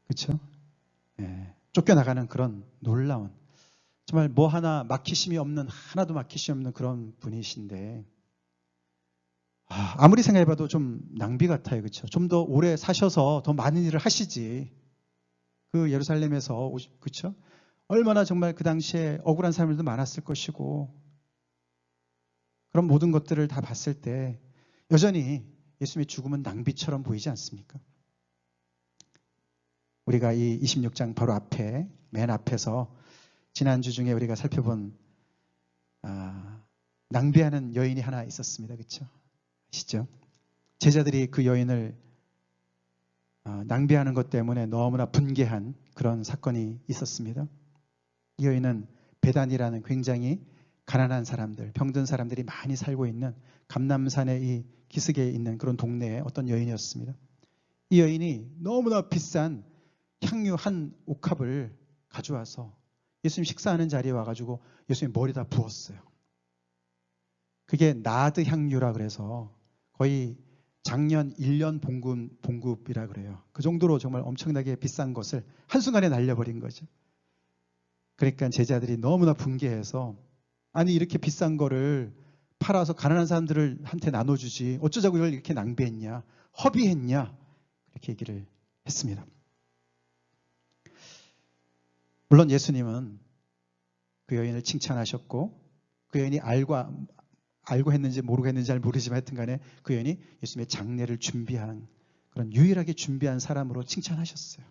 그렇죠? 쫓겨나가는 그런 놀라운, 정말 뭐 하나 막히심이 없는, 하나도 막히심이 없는 그런 분이신데, 아무리 생각해봐도 좀 낭비 같아요. 그렇죠? 좀 더 오래 사셔서 더 많은 일을 하시지. 그 예루살렘에서 그렇죠? 얼마나 정말 그 당시에 억울한 사람들도 많았을 것이고 그런 모든 것들을 다 봤을 때 여전히 예수님의 죽음은 낭비처럼 보이지 않습니까? 우리가 이 26장 바로 앞에 맨 앞에서 지난주 중에 우리가 살펴본 낭비하는 여인이 하나 있었습니다. 그렇죠? 아시죠? 제자들이 그 여인을 낭비하는 것 때문에 너무나 분개한 그런 사건이 있었습니다. 이 여인은 베단이라는 굉장히 가난한 사람들, 병든 사람들이 많이 살고 있는 감람산의 이 기슭에 있는 그런 동네의 어떤 여인이었습니다. 이 여인이 너무나 비싼 향유 한 옥합을 가져와서 예수님 식사하는 자리에 와가지고 예수님 머리에다 부었어요. 그게 나드 향유라 그래서 거의 작년 1년 봉급이라 그래요. 그 정도로 정말 엄청나게 비싼 것을 한순간에 날려버린 거죠. 그러니까 제자들이 너무나 분개해서 아니 이렇게 비싼 거를 팔아서 가난한 사람들한테 나눠주지 어쩌자고 이걸 이렇게 낭비했냐, 허비했냐 이렇게 얘기를 했습니다. 물론 예수님은 그 여인을 칭찬하셨고 그 여인이 알고 했는지 모르고 했는지 잘 모르지만 하여튼 간에 그 여인이 예수님의 장례를 준비한 그런 유일하게 준비한 사람으로 칭찬하셨어요.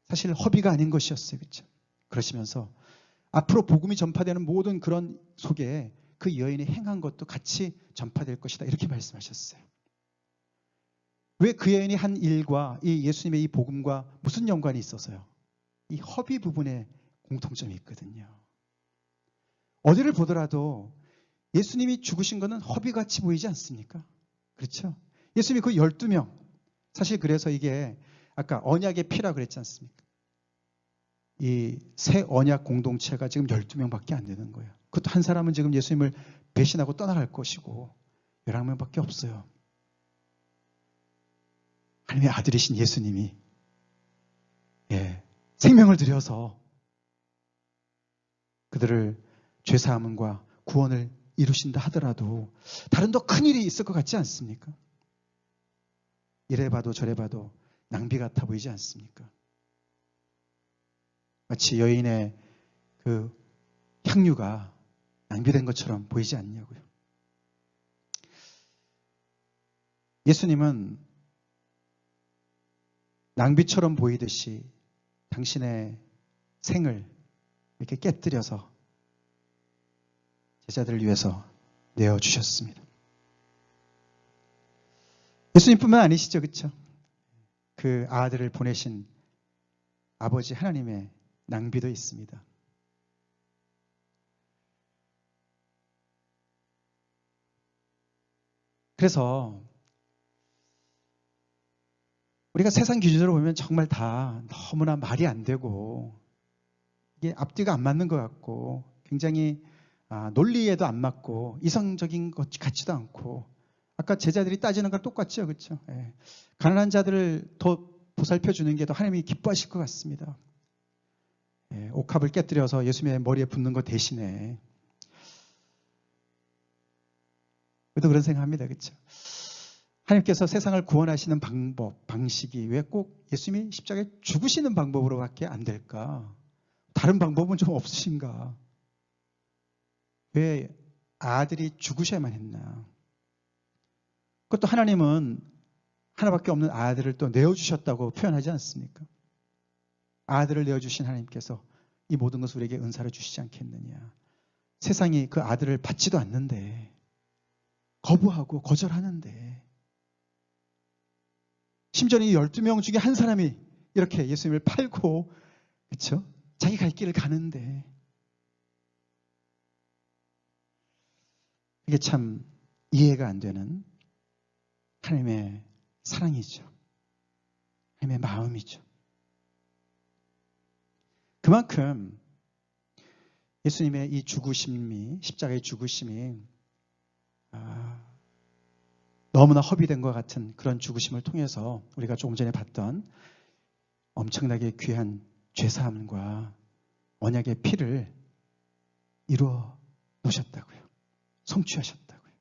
사실 허비가 아닌 것이었어요. 그렇죠? 그러시면서 앞으로 복음이 전파되는 모든 그런 속에 그 여인이 행한 것도 같이 전파될 것이다. 이렇게 말씀하셨어요. 왜 그 여인이 한 일과 이 예수님의 이 복음과 무슨 연관이 있어서요? 이 허비 부분에 공통점이 있거든요. 어디를 보더라도 예수님이 죽으신 것은 허비같이 보이지 않습니까? 그렇죠? 예수님이 그 12명, 사실 그래서 이게 아까 언약의 피라 그랬지 않습니까? 이 새 언약 공동체가 지금 12명밖에 안 되는 거예요. 그것도 한 사람은 지금 예수님을 배신하고 떠나갈 것이고 11명밖에 없어요. 하나님의 아들이신 예수님이 생명을 들여서 그들을 죄사함과 구원을 이루신다 하더라도 다른 더 큰 일이 있을 것 같지 않습니까? 이래 봐도 저래 봐도 낭비 같아 보이지 않습니까? 마치 여인의 그 향유가 낭비된 것처럼 보이지 않냐고요. 예수님은 낭비처럼 보이듯이 당신의 생을 이렇게 깨뜨려서 제자들을 위해서 내어주셨습니다. 예수님뿐만 아니시죠. 그렇죠? 그 아들을 보내신 아버지 하나님의 낭비도 있습니다. 그래서 우리가 세상 기준으로 보면 정말 다 너무나 말이 안 되고 이게 앞뒤가 안 맞는 것 같고 굉장히 논리에도 안 맞고 이성적인 것 같지도 않고 아까 제자들이 따지는 건 똑같죠. 그렇죠? 가난한 자들을 더 보살펴 주는 게 더 하나님이 기뻐하실 것 같습니다. 옥합을 깨뜨려서 예수님의 머리에 붓는 것 대신에 저도 그런 생각합니다. 그렇죠? 하나님께서 세상을 구원하시는 방식이 왜 꼭 예수님이 십자가에 죽으시는 방법으로밖에 안 될까? 다른 방법은 좀 없으신가? 왜 아들이 죽으셔야만 했나? 그것도 하나님은 하나밖에 없는 아들을 또 내어주셨다고 표현하지 않습니까? 아들을 내어주신 하나님께서 이 모든 것을 우리에게 은사를 주시지 않겠느냐? 세상이 그 아들을 받지도 않는데 거부하고 거절하는데 심지어 이 12명 중에 한 사람이 이렇게 예수님을 팔고 그렇죠? 자기 갈 길을 가는데 이게 참 이해가 안 되는 하나님의 사랑이죠. 하나님의 마음이죠. 그만큼 예수님의 이 죽으심이 십자가의 죽으심이 너무나 허비된 것 같은 그런 죽으심을 통해서 우리가 조금 전에 봤던 엄청나게 귀한 죄사함과 언약의 피를 이루어 놓으셨다고요. 성취하셨다고요.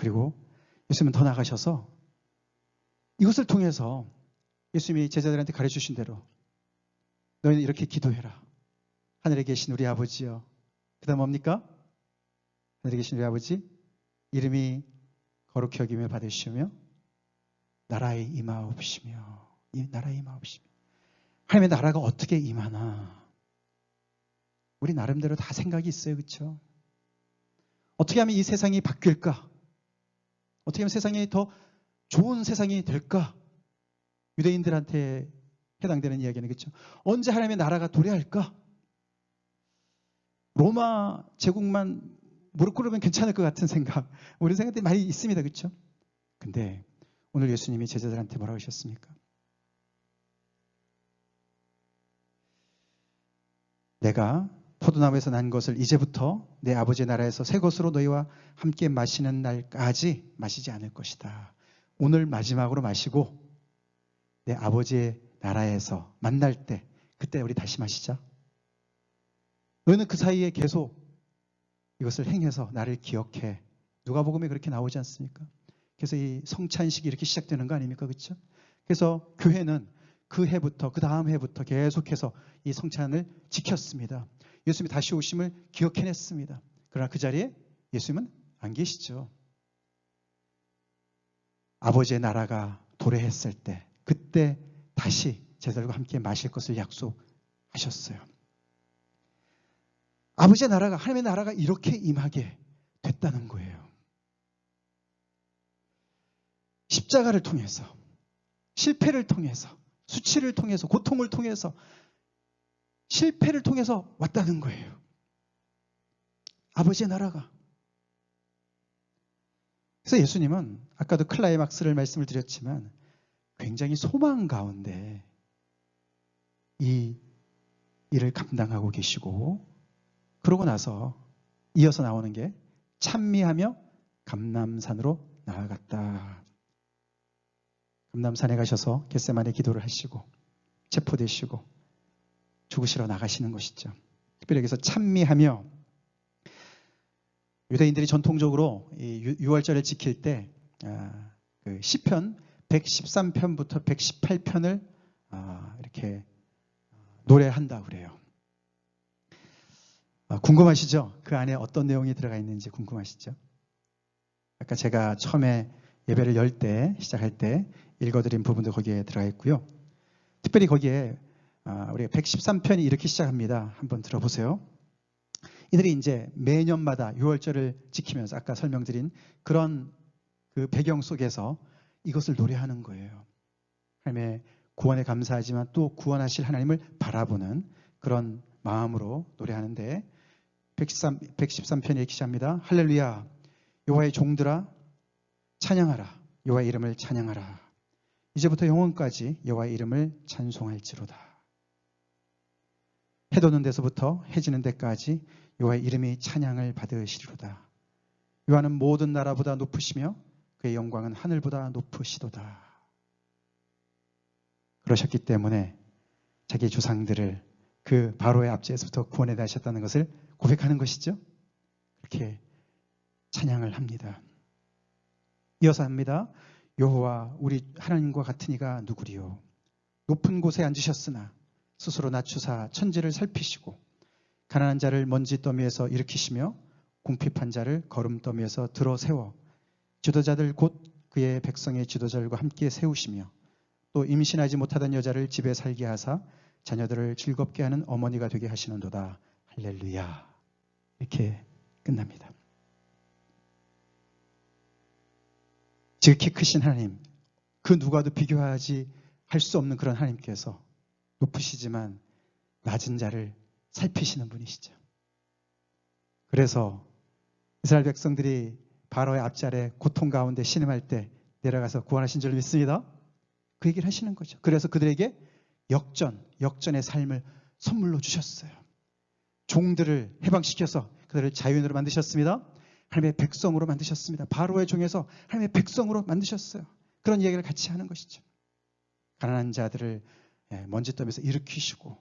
그리고 예수님은 더 나가셔서 이것을 통해서 예수님이 제자들한테 가르쳐주신 대로 너희는 이렇게 기도해라. 하늘에 계신 우리 아버지여. 그 다음 뭡니까? 하늘에 계신 우리 아버지, 이름이 거룩히 여김을 받으시며 나라에 임하옵시며. 이 나라에 임하옵시며. 하나님의 나라가 어떻게 임하나? 우리 나름대로 다 생각이 있어요. 그렇죠? 어떻게 하면 이 세상이 바뀔까? 어떻게 하면 세상이 더 좋은 세상이 될까? 유대인들한테 해당되는 이야기는 그렇죠. 언제 하나님의 나라가 도래할까? 로마 제국만 무릎 꿇으면 괜찮을 것 같은 생각, 우리 생각들이 많이 있습니다. 그렇죠? 근데 오늘 예수님이 제자들한테 뭐라고 하셨습니까? 내가 포도나무에서 난 것을 이제부터 내 아버지의 나라에서 새 것으로 너희와 함께 마시는 날까지 마시지 않을 것이다. 오늘 마지막으로 마시고 내 아버지의 나라에서 만날 때 그때 우리 다시 마시자. 너희는 그 사이에 계속 이것을 행해서 나를 기억해. 누가복음에 그렇게 나오지 않습니까? 그래서 이 성찬식이 이렇게 시작되는 거 아닙니까? 그렇죠? 그래서 교회는 그 해부터 그 다음 해부터 계속해서 이 성찬을 지켰습니다. 예수님이 다시 오심을 기억해냈습니다. 그러나 그 자리에 예수님은 안 계시죠. 아버지의 나라가 도래했을 때 그때 다시 제자들과 함께 마실 것을 약속하셨어요. 아버지의 나라가, 하나님의 나라가 이렇게 임하게 됐다는 거예요. 십자가를 통해서, 실패를 통해서, 수치를 통해서, 고통을 통해서, 실패를 통해서 왔다는 거예요. 아버지의 나라가. 그래서 예수님은 아까도 클라이막스를 말씀을 드렸지만 굉장히 소망 가운데 이 일을 감당하고 계시고, 그러고 나서 이어서 나오는 게 찬미하며 감람산으로 나아갔다. 감람산에 가셔서 겟세마네 기도를 하시고 체포되시고 죽으시러 나가시는 것이죠. 특별히 여기서 찬미하며, 유대인들이 전통적으로 이 유월절을 지킬 때 그 시편 113편부터 118편을 이렇게 노래한다고 그래요. 궁금하시죠? 그 안에 어떤 내용이 들어가 있는지 궁금하시죠? 아까 제가 처음에 예배를 열 때, 시작할 때 읽어드린 부분도 거기에 들어가 있고요. 특별히 거기에 우리가 113편이 이렇게 시작합니다. 한번 들어보세요. 이들이 이제 매년마다 6월절을 지키면서 아까 설명드린 그런 그 배경 속에서 이것을 노래하는 거예요. 하나님의 구원에 감사하지만 또 구원하실 하나님을 바라보는 그런 마음으로 노래하는데 113편이 이렇게 시작합니다. 할렐루야, 여호와의 종들아 찬양하라. 여호와의 이름을 찬양하라. 이제부터 영원까지 여호와의 이름을 찬송할지로다. 해 돋는 데서부터 해 지는 데까지 여호와의 이름이 찬양을 받으시리로다. 여호와는 모든 나라보다 높으시며 그의 영광은 하늘보다 높으시도다. 그러셨기 때문에 자기 조상들을 그 바로의 압제에서부터 구원해 다셨다는 것을 고백하는 것이죠. 그렇게 찬양을 합니다. 이어서 합니다. 여호와 우리 하나님과 같은 이가 누구리요? 높은 곳에 앉으셨으나 스스로 낮추사 천지를 살피시고 가난한 자를 먼지 더미에서 일으키시며 궁핍한 자를 거름 더미에서 들어 세워 지도자들 곧 그의 백성의 지도자들과 함께 세우시며 또 임신하지 못하던 여자를 집에 살게 하사 자녀들을 즐겁게 하는 어머니가 되게 하시는도다. 할렐루야. 이렇게 끝납니다. 지극히 크신 하나님, 그 누가도 비교하지 할 수 없는 그런 하나님께서 높으시지만 낮은 자를 살피시는 분이시죠. 그래서 이스라엘 백성들이 바로의 앞자리에 고통 가운데 신음할 때 내려가서 구원하신 줄 믿습니다. 그 얘기를 하시는 거죠. 그래서 그들에게 역전의 삶을 선물로 주셨어요. 종들을 해방시켜서 그들을 자유인으로 만드셨습니다. 하나님의 백성으로 만드셨습니다. 바로의 종에서 하나님의 백성으로 만드셨어요. 그런 이야기를 같이 하는 것이죠. 가난한 자들을 먼지더미에서 일으키시고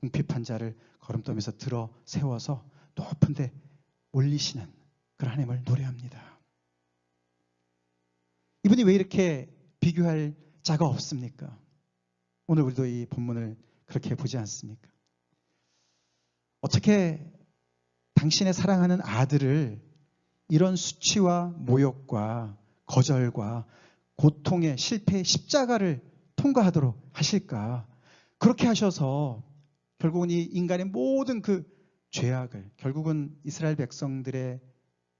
궁핍한 자를 거름더미에서 들어 세워서 높은 데 올리시는 그런 하나님을 노래합니다. 이분이 왜 이렇게 비교할 자가 없습니까? 오늘 우리도 이 본문을 그렇게 보지 않습니까? 어떻게 당신의 사랑하는 아들을 이런 수치와 모욕과 거절과 고통의 실패의 십자가를 통과하도록 하실까? 그렇게 하셔서 결국은 이 인간의 모든 그 죄악을, 결국은 이스라엘 백성들의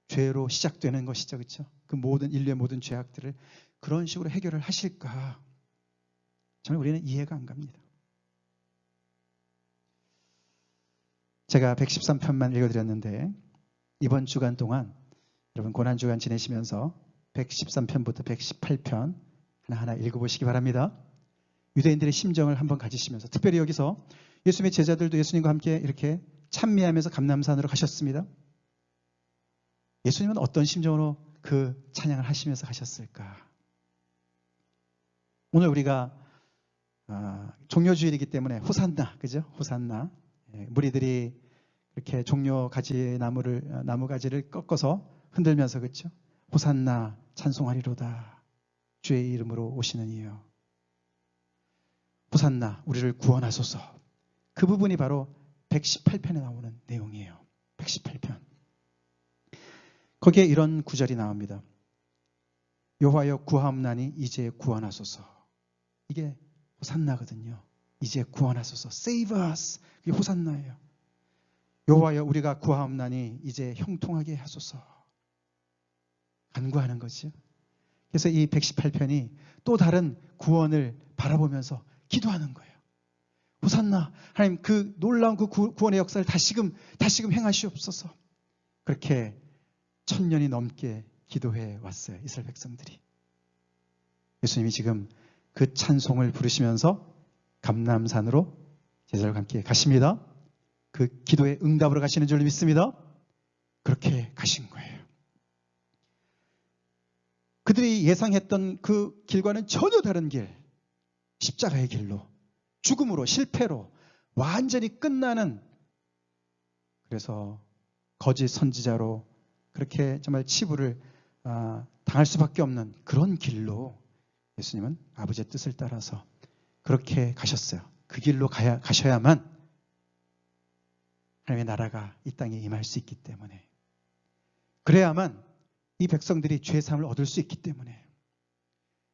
죄로 시작되는 것이죠. 그렇죠? 그 모든 인류의 모든 죄악들을 그런 식으로 해결을 하실까? 정말 우리는 이해가 안 갑니다. 제가 113편만 읽어드렸는데 이번 주간 동안 여러분 고난주간 지내시면서 113편부터 118편 하나하나 읽어보시기 바랍니다. 유대인들의 심정을 한번 가지시면서 특별히 여기서 예수님의 제자들도 예수님과 함께 이렇게 찬미하면서 감람산으로 가셨습니다. 예수님은 어떤 심정으로 그 찬양을 하시면서 가셨을까? 오늘 우리가 종려주일이기 때문에 호산나, 그죠? 호산나. 무리들이 이렇게 종려 가지 나무 가지를 꺾어서 흔들면서 그렇죠? 호산나 찬송하리로다. 주의 이름으로 오시는 이여. 호산나 우리를 구원하소서. 그 부분이 바로 118편에 나오는 내용이에요. 118편. 거기에 이런 구절이 나옵니다. 여호와여 구하옵나니 이제 구원하소서. 이게 호산나거든요. 이제 구원하소서. Save us. 이게 호산나예요. 여호와여 우리가 구하옵나니 이제 형통하게 하소서. 간구하는 거죠. 그래서 이 118편이 또 다른 구원을 바라보면서 기도하는 거예요. 호산나 하나님 그 놀라운 그 구원의 역사를 다시금 행하시옵소서. 그렇게 1000년이 넘게 기도해 왔어요. 이스라엘 백성들이. 예수님이 지금 그 찬송을 부르시면서 감람산으로 제자들과 함께 가십니다. 그 기도의 응답으로 가시는 줄 믿습니다. 그렇게 가신 거예요. 그들이 예상했던 그 길과는 전혀 다른 길, 십자가의 길로, 죽음으로, 실패로 완전히 끝나는, 그래서 거짓 선지자로 그렇게 정말 치부를 당할 수밖에 없는 그런 길로 예수님은 아버지의 뜻을 따라서 그렇게 가셨어요. 그 길로 가셔야만 하나님의 나라가 이 땅에 임할 수 있기 때문에, 그래야만 이 백성들이 죄사함을 얻을 수 있기 때문에.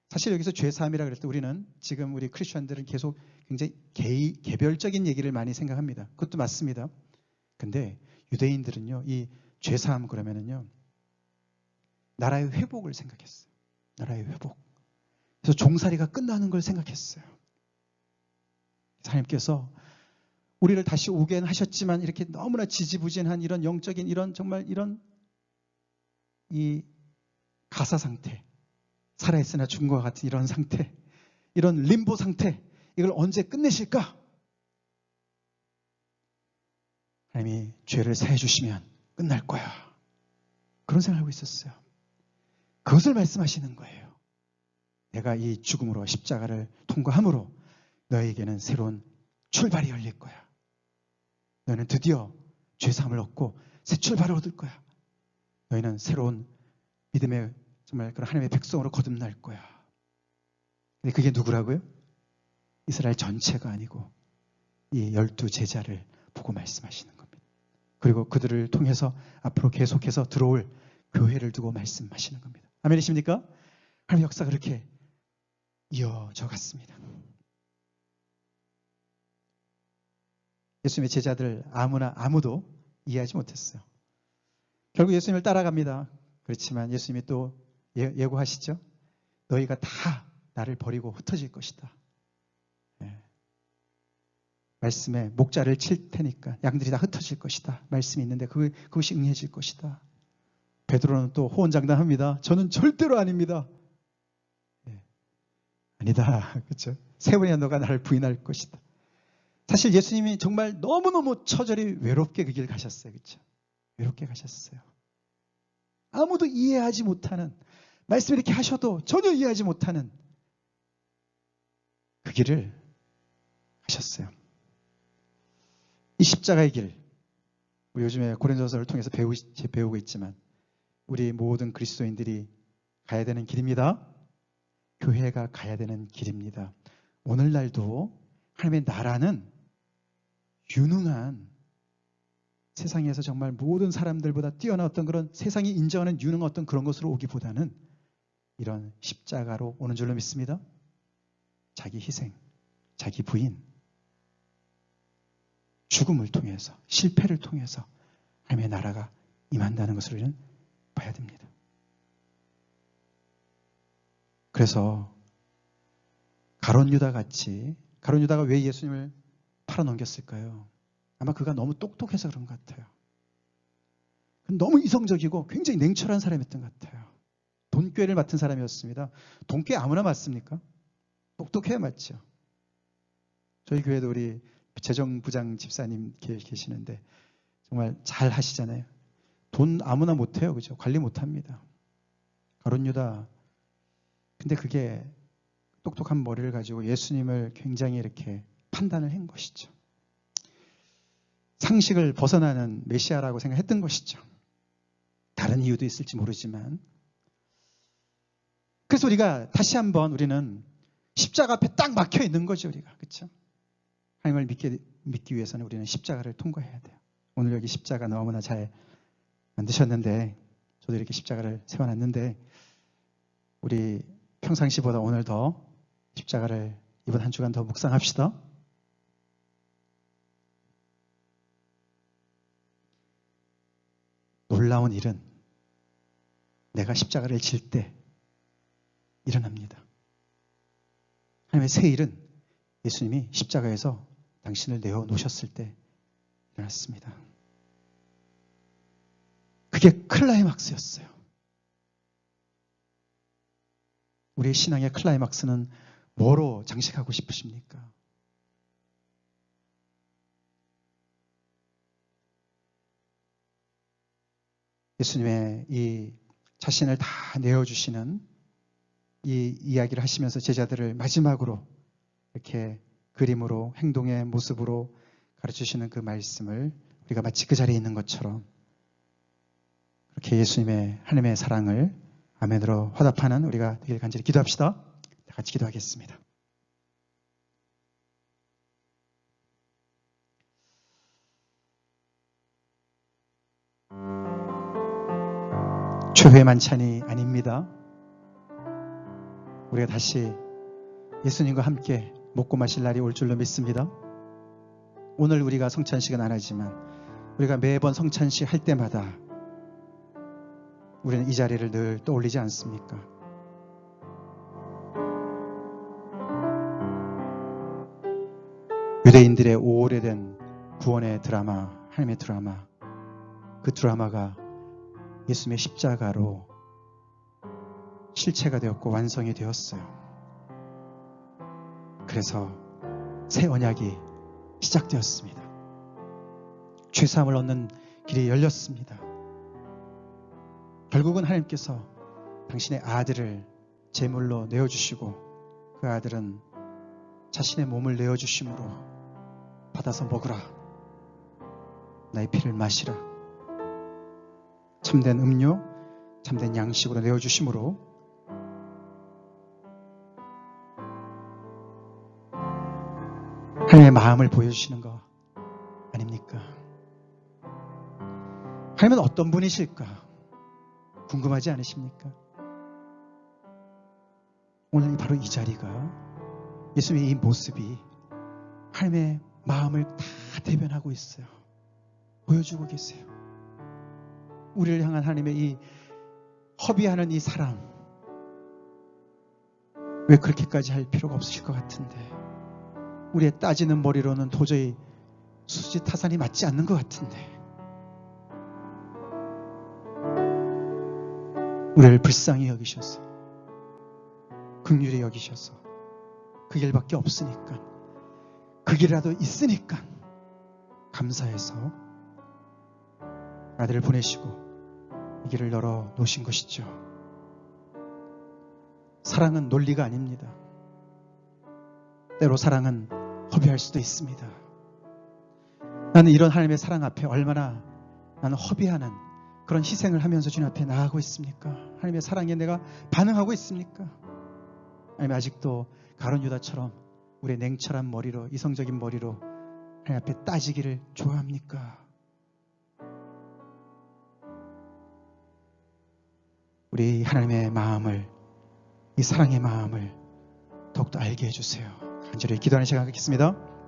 사실 여기서 죄사함이라 그럴 때 우리는 지금 우리 크리스천들은 계속 굉장히 개별적인 얘기를 많이 생각합니다. 그것도 맞습니다. 근데 유대인들은요, 이 죄사함 그러면은요, 나라의 회복을 생각했어요. 나라의 회복. 그래서 종살이가 끝나는 걸 생각했어요. 하나님께서 우리를 다시 오게 하셨지만 이렇게 너무나 지지부진한 이런 영적인 이런 정말 이런 이 가사 상태, 살아있으나 죽은 것 같은 이런 상태, 이런 림보 상태, 이걸 언제 끝내실까? 하나님이 죄를 사해 주시면 끝날 거야. 그런 생각을 하고 있었어요. 그것을 말씀하시는 거예요. 내가 이 죽음으로 십자가를 통과함으로 너에게는 새로운 출발이 열릴 거야. 너는 드디어 죄사함을 얻고 새 출발을 얻을 거야. 너희는 새로운 믿음의 정말 그런 하나님의 백성으로 거듭날 거야. 근데 그게 누구라고요? 이스라엘 전체가 아니고 이 12 제자를 보고 말씀하시는 겁니다. 그리고 그들을 통해서 앞으로 계속해서 들어올 교회를 두고 말씀하시는 겁니다. 아멘이십니까? 하나님의 역사가 그렇게 이어져 갔습니다. 예수님의 제자들 아무도 이해하지 못했어요. 결국 예수님을 따라갑니다. 그렇지만 예수님이 또 예고하시죠. 너희가 다 나를 버리고 흩어질 것이다. 말씀에 목자를 칠 테니까 양들이 다 흩어질 것이다. 말씀이 있는데 그것이 응해질 것이다. 베드로는 또 호언장담합니다. 저는 절대로 아닙니다. 아니다. 그렇죠? 세 번이나 너가 나를 부인할 것이다. 사실 예수님이 정말 너무너무 처절히 외롭게 그 길 가셨어요. 그렇죠? 외롭게 가셨어요. 아무도 이해하지 못하는, 말씀 이렇게 하셔도 전혀 이해하지 못하는 그 길을 가셨어요. 이 십자가의 길, 우리 요즘에 고린도서를 통해서 배우고 있지만 우리 모든 그리스도인들이 가야 되는 길입니다. 교회가 가야 되는 길입니다. 오늘날도 하나님의 나라는 유능한, 세상에서 정말 모든 사람들보다 뛰어난 어떤 그런 세상이 인정하는 유능한 어떤 그런 것으로 오기보다는 이런 십자가로 오는 줄로 믿습니다. 자기 희생, 자기 부인, 죽음을 통해서, 실패를 통해서 하나님의 나라가 임한다는 것을 우리는 봐야 됩니다. 그래서 가룟 유다 같이, 가룟 유다가 왜 예수님을 팔아넘겼을까요? 아마 그가 너무 똑똑해서 그런 것 같아요. 너무 이성적이고 굉장히 냉철한 사람이었던 것 같아요. 돈꾀를 맡은 사람이었습니다. 돈꾀 아무나 맡습니까? 똑똑해야 맡죠. 저희 교회도 우리 재정부장 집사님 계시는데 정말 잘 하시잖아요. 돈 아무나 못해요. 그죠? 관리 못합니다. 가룟 유다. 근데 그게 똑똑한 머리를 가지고 예수님을 굉장히 이렇게 판단을 한 것이죠. 상식을 벗어나는 메시아라고 생각했던 것이죠. 다른 이유도 있을지 모르지만. 그래서 우리가 다시 한번 우리는 십자가 앞에 딱 막혀 있는 거죠. 우리가. 그렇죠? 하나님을 믿기 위해서는 우리는 십자가를 통과해야 돼요. 오늘 여기 십자가 너무나 잘 만드셨는데, 저도 이렇게 십자가를 세워놨는데, 우리 평상시보다 오늘 더 십자가를 이번 한 주간 더 묵상합시다. 놀라운 일은 내가 십자가를 질 때 일어납니다. 하나님의 새 일은 예수님이 십자가에서 당신을 내어놓으셨을 때 일어났습니다. 그게 클라이막스였어요. 우리의 신앙의 클라이막스는 뭐로 장식하고 싶으십니까? 예수님의 이 자신을 다 내어주시는 이 이야기를 하시면서 제자들을 마지막으로 이렇게 그림으로, 행동의 모습으로 가르치시는 그 말씀을 우리가 마치 그 자리에 있는 것처럼 그렇게 예수님의, 하나님의 사랑을 아멘으로 화답하는 우리가 되길 간절히 기도합시다. 다 같이 기도하겠습니다. 최후의 만찬이 아닙니다. 우리가 다시 예수님과 함께 먹고 마실 날이 올 줄로 믿습니다. 오늘 우리가 성찬식은 안 하지만 우리가 매번 성찬식 할 때마다 우리는 이 자리를 늘 떠올리지 않습니까? 유대인들의 오래된 구원의 드라마, 하나님의 드라마, 그 드라마가 예수님의 십자가로 실체가 되었고 완성이 되었어요. 그래서 새 언약이 시작되었습니다. 죄사함을 얻는 길이 열렸습니다. 결국은 하나님께서 당신의 아들을 제물로 내어주시고 그 아들은 자신의 몸을 내어주심으로 받아서 먹으라. 나의 피를 마시라. 참된 음료, 참된 양식으로 내어주심으로 하나님의 마음을 보여주시는 거 아닙니까? 하나님은 어떤 분이실까? 궁금하지 않으십니까? 오늘 바로 이 자리가 예수님의 이 모습이 하나님의 마음을 다 대변하고 있어요. 보여주고 계세요. 우리를 향한 하나님의 이 허비하는 이 사랑, 왜 그렇게까지 할 필요가 없으실 것 같은데, 우리의 따지는 머리로는 도저히 수지타산이 맞지 않는 것 같은데, 우리를 불쌍히 여기셔서, 긍휼히 여기셔서, 그 길밖에 없으니까, 그 길이라도 있으니까 감사해서 아들을 보내시고 이 길을 열어 놓으신 것이죠. 사랑은 논리가 아닙니다. 때로 사랑은 허비할 수도 있습니다. 나는 이런 하나님의 사랑 앞에 얼마나 나는 허비하는 그런 희생을 하면서 주님 앞에 나아가고 있습니까? 하나님의 사랑에 내가 반응하고 있습니까? 아니면 아직도 가룟 유다처럼 우리의 냉철한 머리로, 이성적인 머리로 하나님 앞에 따지기를 좋아합니까? 우리 하나님의 마음을, 이 사랑의 마음을 더욱더 알게 해주세요. 간절히 기도하는 시간 갖겠습니다.